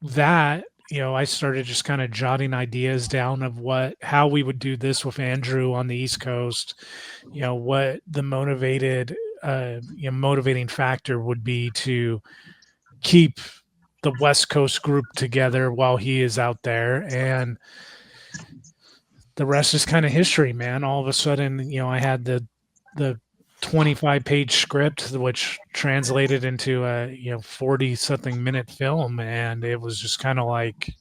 that, I started just kind of jotting ideas down of how we would do this with Andrew on the East Coast, what the motivating factor would be to keep the West Coast group together while he is out there. And the rest is kind of history, man. All of a sudden, I had the 25-page script, which translated into a 40 something minute film. And it was just kind of like,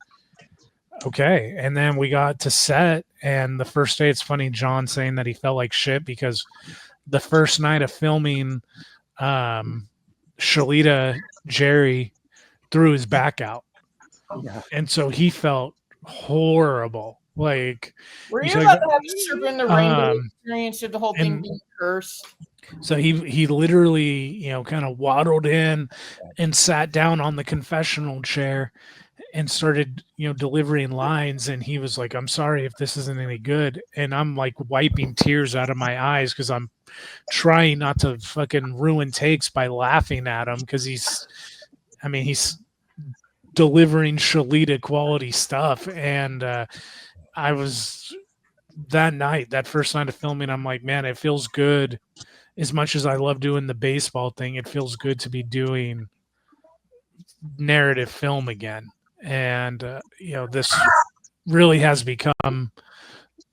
okay. And then we got to set, and the first day, it's funny, John saying that he felt like shit because the first night of filming, Shalita Jerry threw his back out. And so he felt horrible. Like, were you about to have to serve in the rainbow experience of the whole thing being cursed? So he literally, kind of waddled in and sat down on the confessional chair and started, delivering lines. And he was like, "I'm sorry if this isn't any good." And I'm like wiping tears out of my eyes because I'm trying not to fucking ruin takes by laughing at him, because he's delivering Shalita quality stuff. And I was, that first night of filming, I'm like, man, it feels good. As much as I love doing the baseball thing, it feels good to be doing narrative film again. And this really has become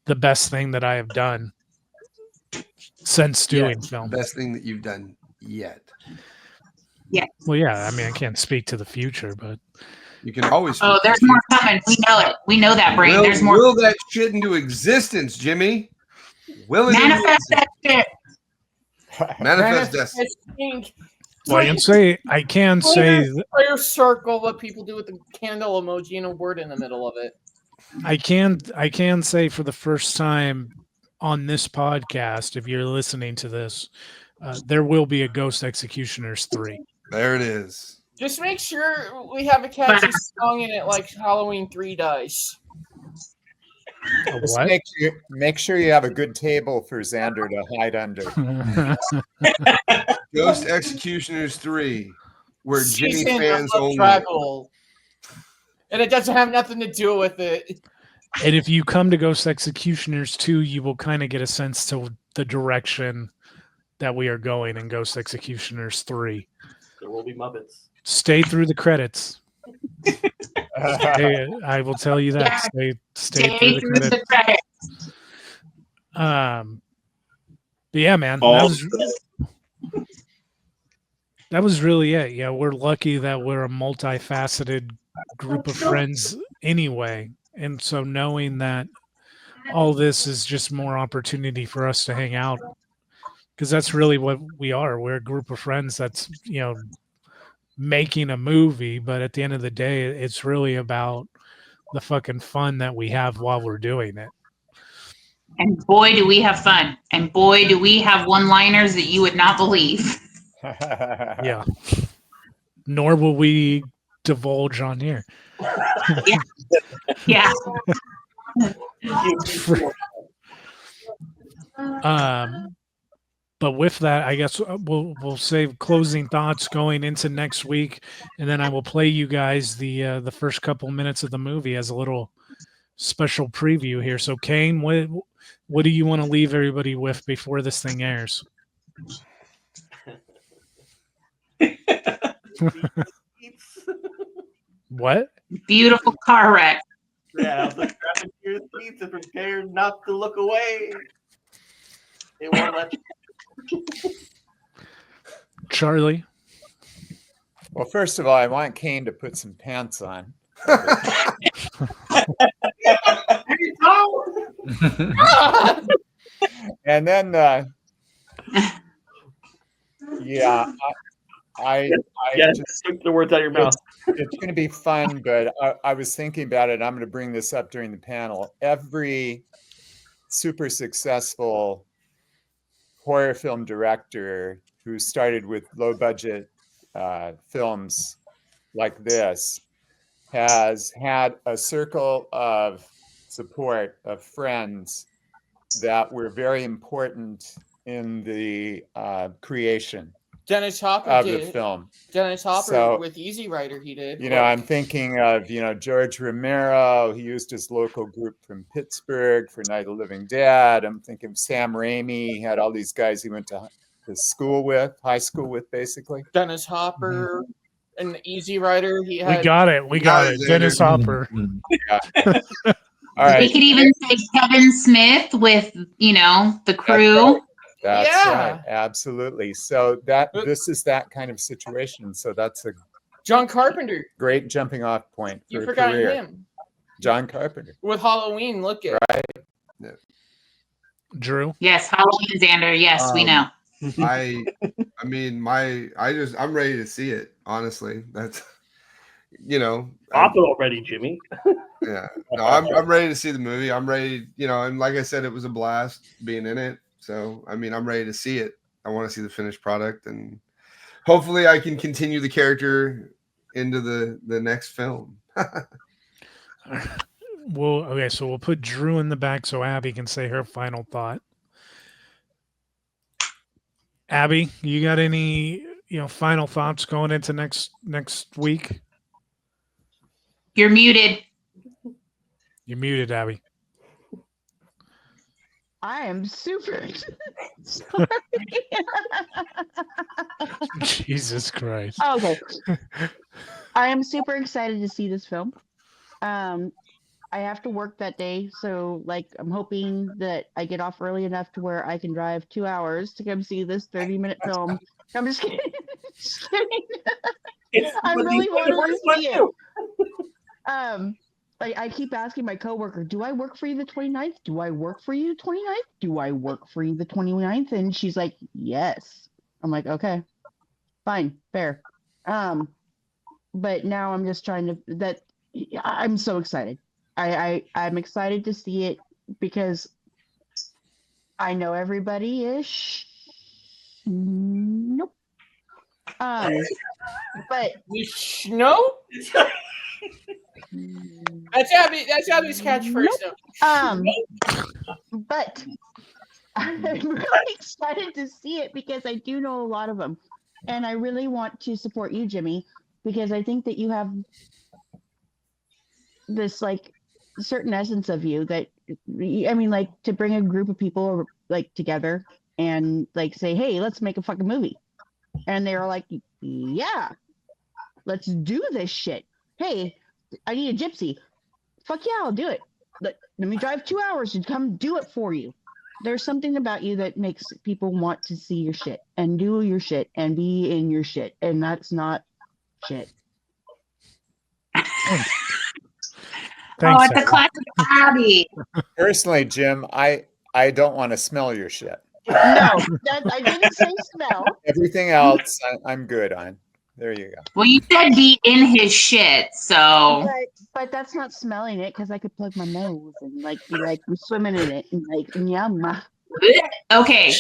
the best thing that I have done since doing film. Best thing that you've done yet. Yeah. Well, yeah. I can't speak to the future, but you can always. Oh, there's more coming. We know it. We know that, Brain. There's more. Will that shit into existence, Jimmy? Will it manifest that shit? Manifest destiny. Well, I can say prayer circle, what people do with the candle emoji and a word in the middle of it. I can say for the first time on this podcast, if you're listening to this, there will be a Ghost Executioners 3. There it is. Just make sure we have a catchy song in it, like Halloween 3 does. What? Make sure you have a good table for Xander to hide under. Ghost Executioners 3, where Jimmy fans only. Travel. And it doesn't have nothing to do with it. And if you come to Ghost Executioners 2, you will kind of get a sense to the direction that we are going in Ghost Executioners 3. There will be Muppets. Stay through the credits. I will tell you that. Stay through the credits. But yeah, man. That was really it. Yeah, we're lucky that we're a multifaceted group of friends anyway. And so knowing that all this is just more opportunity for us to hang out, because that's really what we are. We're a group of friends that's, making a movie, but at the end of the day, it's really about the fucking fun that we have while we're doing it. And boy, do we have fun. And boy, do we have one-liners that you would not believe. Yeah. Nor will we divulge on here. Yeah. But with that, I guess we'll save closing thoughts going into next week, and then I will play you guys the first couple minutes of the movie as a little special preview here. So, Kane, what do you want to leave everybody with before this thing airs? What? Beautiful car wreck. Yeah, the traffic to your seats and prepared not to look away. They won't let you. Charlie? Well, first of all, I want Kane to put some pants on. And then, yeah, I just took the words out of your mouth. It's going to be fun, but I was thinking about it. I'm going to bring this up during the panel. Every super successful horror film director who started with low budget films like this has had a circle of support of friends that were very important in the creation Dennis Hopper of did. the film. Dennis Hopper So, with Easy Rider, he did. You know, I'm thinking of, George Romero. He used his local group from Pittsburgh for Night of the Living Dead. I'm thinking of Sam Raimi. He had all these guys he went to school with, high school with, basically. Dennis Hopper and Easy Rider. He had. We got it. Dennis Hopper. Yeah. All right. We could even say Kevin Smith with, the crew. That's Yeah. right. Absolutely. So this is that kind of situation. So that's a John Carpenter. great jumping off point for You a forgot career. him. John Carpenter. With Halloween, look at Right. Drew? Yes, Halloween, Xander. Yes, we know. I'm ready to see it. Honestly, that's Stop it already, Jimmy. Yeah, no, I'm ready to see the movie. I'm ready, and like I said, it was a blast being in it. So I'm ready to see it. I want to see the finished product, and hopefully, I can continue the character into the next film. Okay, so we'll put Drew in the back so Abby can say her final thought. Abby, you got any final thoughts going into next week? You're muted. You're muted, Abby. I am super sorry. Jesus Christ. Okay. I am super excited to see this film. I have to work that day, so I'm hoping that I get off early enough to where I can drive 2 hours to come see this 30-minute film. I'm just kidding. Just kidding. I really wanted to see it. I keep asking my coworker, do I work for you the 29th? Do I work for you the 29th? Do I work for you the 29th? And she's like, yes. I'm like, okay, fine, fair. But now I'm just I'm so excited. I'm excited to see it because I know everybody is. Nope. But no. That's Abby's catchphrase. But I'm really excited to see it because I do know a lot of them, and I really want to support you, Jimmy, because I think that you have this certain essence of you that to bring a group of people together and say, hey, let's make a fucking movie, and they're like, yeah, let's do this shit. Hey, I need a gypsy. Fuck yeah, I'll do it. Let me drive 2 hours and come do it for you. There's something about you that makes people want to see your shit and do your shit and be in your shit, and that's not shit. Thanks, it's a classic Abby. Personally, Jim, I don't want to smell your shit. No, I didn't say smell. Everything else, I'm good on. There you go. Well, you said be in his shit, so. But that's not smelling it because I could plug my nose and like be like I'm swimming in it and like yum. Okay.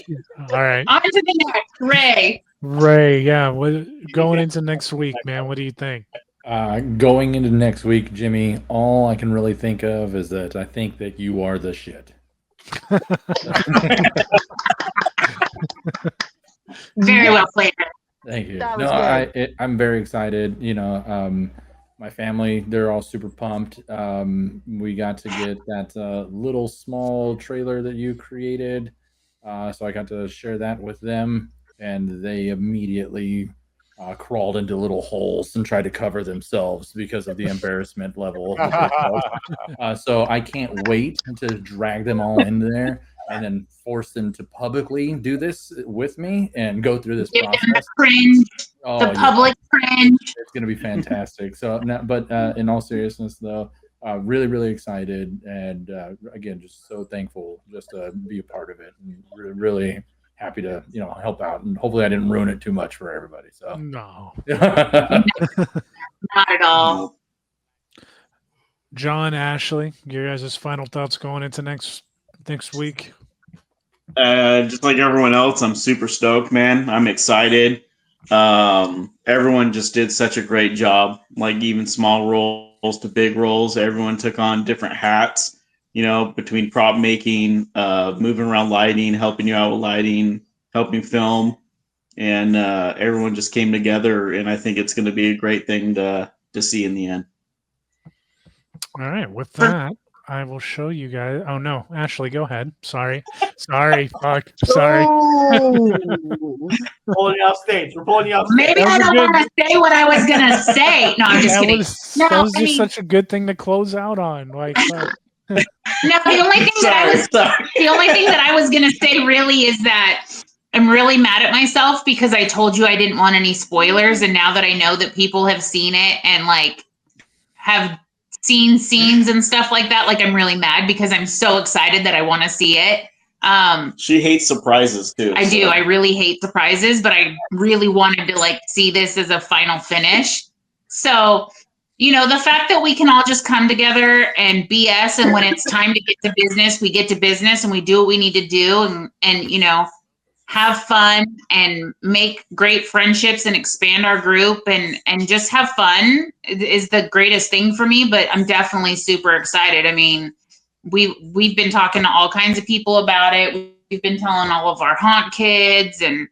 All right. On to the next. Ray. Ray, yeah. Going into next week, man, what do you think? Going into next week, Jimmy, all I can really think of is that I think that you are the shit. Very well played. Thank you. That No, was good. I'm very excited. You know, my family, they're all super pumped. We got to get that little small trailer that you created. So I got to share that with them, and they immediately crawled into little holes and tried to cover themselves because of the embarrassment level. So I can't wait to drag them all in there and then force them to publicly do this with me and go through this Give them the process. cringe, Oh, the public cringe. it's going to be fantastic. So, but in all seriousness, though, really, really excited, and again, just so thankful just to be a part of it, and really happy to help out, and hopefully I didn't ruin it too much for everybody. So No. Not at all. John, Ashley, your guys' final thoughts going into next week? Just like everyone else, I'm super stoked, man. I'm excited. Everyone just did such a great job. Like even small roles to big roles, everyone took on different hats. Between prop making, moving around lighting, helping you out with lighting, helping film, and everyone just came together. And I think it's going to be a great thing to see in the end. All right. With that, I will show you guys. Oh no, Ashley, go ahead. Sorry. Fuck. Sorry. Pulling you off stage. We're pulling you off stage. Maybe I don't want to say what I was gonna say. No, I'm just kidding. That was just such a good thing to close out on. Like, fuck. No, the only thing that I was gonna say really is that I'm really mad at myself because I told you I didn't want any spoilers, and now that I know that people have seen it and like have seen scenes and stuff like that, like I'm really mad because I'm so excited that I want to see it. She hates surprises too. I do. I really hate surprises, but I really wanted to like see this as a final finish. So, the fact that we can all just come together and BS, and when it's time to get to business, we get to business and we do what we need to do, and have fun and make great friendships and expand our group and just have fun is the greatest thing for me. But I'm definitely super excited. I mean, we've been talking to all kinds of people about it. We've been telling all of our haunt kids, and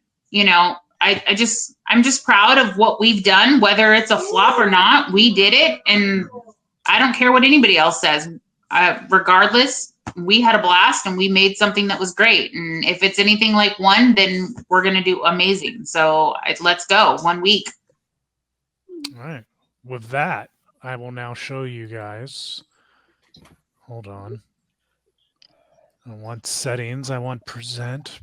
I'm just proud of what we've done, whether it's a flop or not. We did it, and I don't care what anybody else says. Regardless, we had a blast and we made something that was great. And if it's anything like one, then we're going to do amazing. So let's go 1 week. All right. With that, I will now show you guys. Hold on. I want settings. I want present,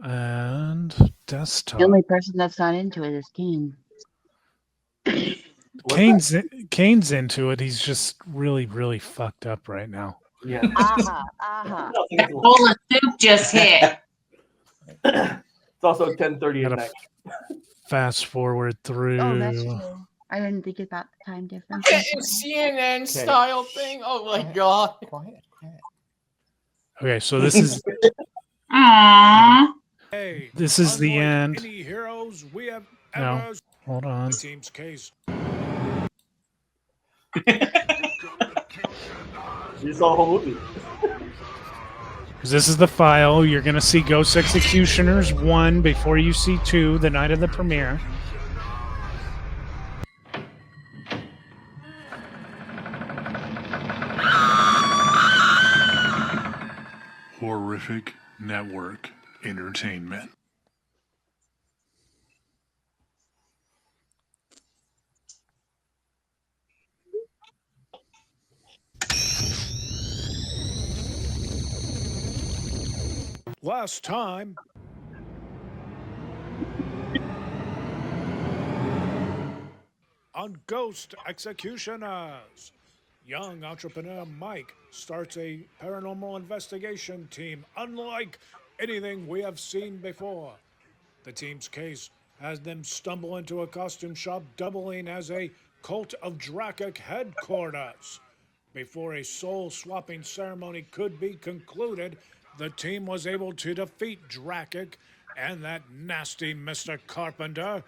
and desktop. The only person that's not into it is Kane. Kane's into it. He's just really, really fucked up right now. Yeah. That bowl of soup just hit. It's also 10:30 at night. Fast forward through. Oh, that's true. I didn't think about the time difference. CNN style thing. Oh my god. Quiet. Okay, so this is. Aww. Hey, this is the end. Any heroes we have No, ever hold on. team's case. You saw the whole movie. Because this is the file. You're going to see Ghost Executioners 1 before you see 2 the night of the premiere. Horrific Network Entertainment. Last time. On Ghost Executioners, young entrepreneur Mike starts a paranormal investigation team unlike anything we have seen before. The team's case has them stumble into a costume shop doubling as a cult of Drakic headquarters. Before a soul-swapping ceremony could be concluded, the team was able to defeat Drakic and that nasty Mr. Carpenter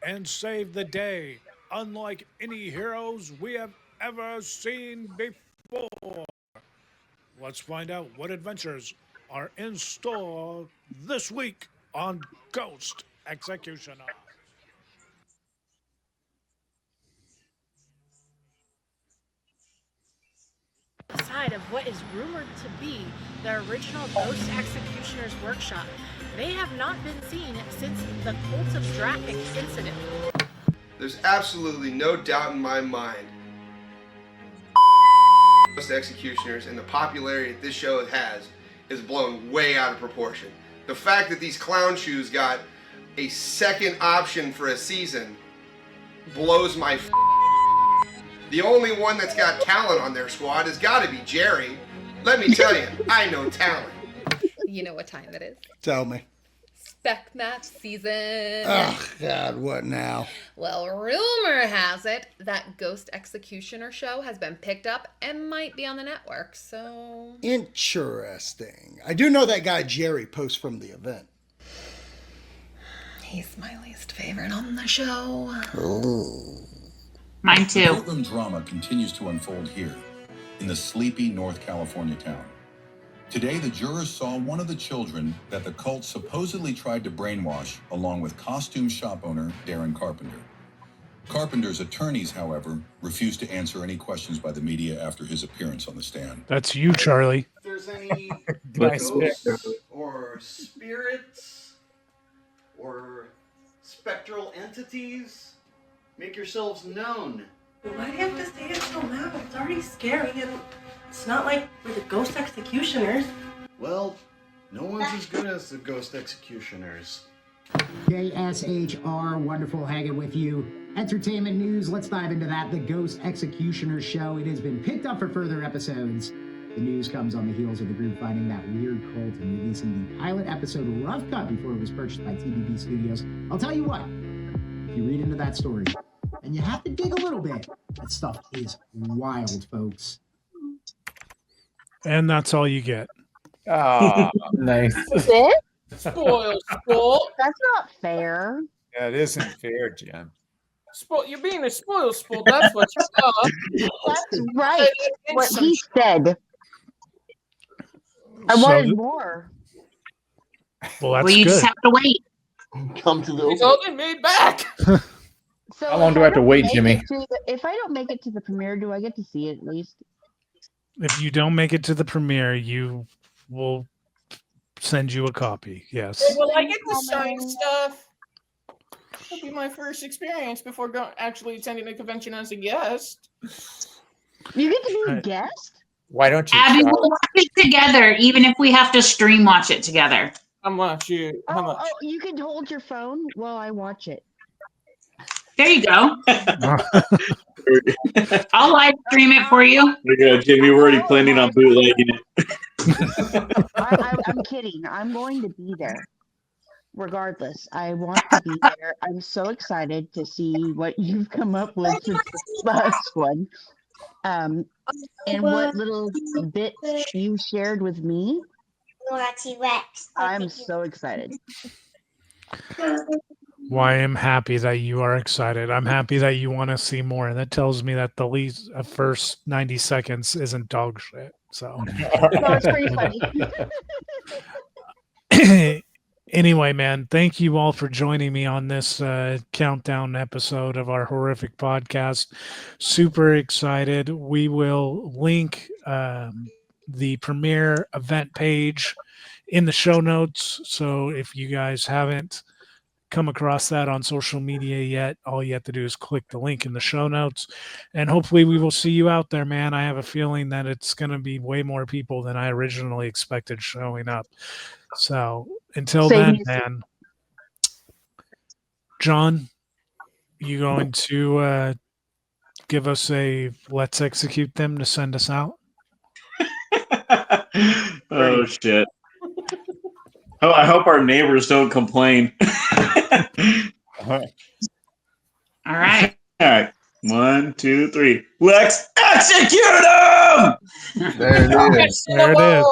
and save the day, unlike any heroes we have ever seen before. Let's find out what adventures are in store this week on Ghost Executioner. Side of what is rumored to be the original Ghost Executioner's workshop. They have not been seen since the Cult of Drakic incident. There's absolutely no doubt in my mind Ghost Executioners and the popularity that this show has is blown way out of proportion. The fact that these clown shoes got a second option for a season blows my The only one that's got talent on their squad has got to be Jerry. Let me tell you, I know talent. You know what time it is? Tell me. Spec match season. Oh, God, what now? Well, rumor has it that Ghost Executioner show has been picked up and might be on the network, so... Interesting. I do know that guy Jerry posts from the event. He's my least favorite on the show. Ooh. Mine too. Courtroom drama continues to unfold here, in the sleepy North California town. Today, the jurors saw one of the children that the cult supposedly tried to brainwash, along with costume shop owner Darren Carpenter. Carpenter's attorneys, however, refused to answer any questions by the media after his appearance on the stand. That's you, Charlie. If there's any Nice ghosts pick. or spirits or spectral entities, make yourselves known. Why do you have to say it so loud? It's already scary, and it's not like we're the ghost executioners. Well, no one's as good as the ghost executioners. JSHR, wonderful hanging with you. Entertainment news, let's dive into that. The Ghost Executioner show, it has been picked up for further episodes. The news comes on the heels of the group finding that weird cult and releasing the pilot episode Rough Cut before it was purchased by TBB Studios. I'll tell you what, if you read into that story, and you have to dig a little bit, that stuff is wild, folks. And that's all you get. Ah, nice. Spoil sport. That's not fair. That isn't fair, Jim. You're being a spoil sport. That's what you are. That's right. What he said. I wanted more. Well, that's Well, you good. just have to wait. Come to the It's all been made back. So How long if do I have to don't wait, make Jimmy? it to if I don't make it to the premiere, do I get to see it at least? If you don't make it to the premiere, you will send you a copy. Yes. Will I get the signed stuff? That'll be my first experience before actually attending a convention as a guest. You get to be a guest? Why don't you Abby, try? we'll watch it together, even if we have to stream watch it together. How much? How much? Oh, you can hold your phone while I watch it. There you go. I'll live stream it for you. There you go, Jimmy. We're already planning on bootlegging it. I'm kidding. I'm going to be there. Regardless, I want to be there. I'm so excited to see what you've come up with for the last one. And what little bits you shared with me. I'm so excited. Well, I am happy that you are excited. I'm happy that you want to see more. That tells me that the least first 90 seconds isn't dog shit. So No, it's pretty funny. Anyway, man, thank you all for joining me on this countdown episode of our horrific podcast. Super excited. We will link the premiere event page in the show notes. So if you guys haven't come across that on social media yet, all you have to do is click the link in the show notes, and hopefully we will see you out there, man. I have a feeling that it's going to be way more people than I originally expected showing up. So until then, man, John, you going to give us a let's execute them to send us out? Oh shit. Oh, I hope our neighbors don't complain. All right. All right. 1, 2, 3. Let's execute them! There it is. There it is.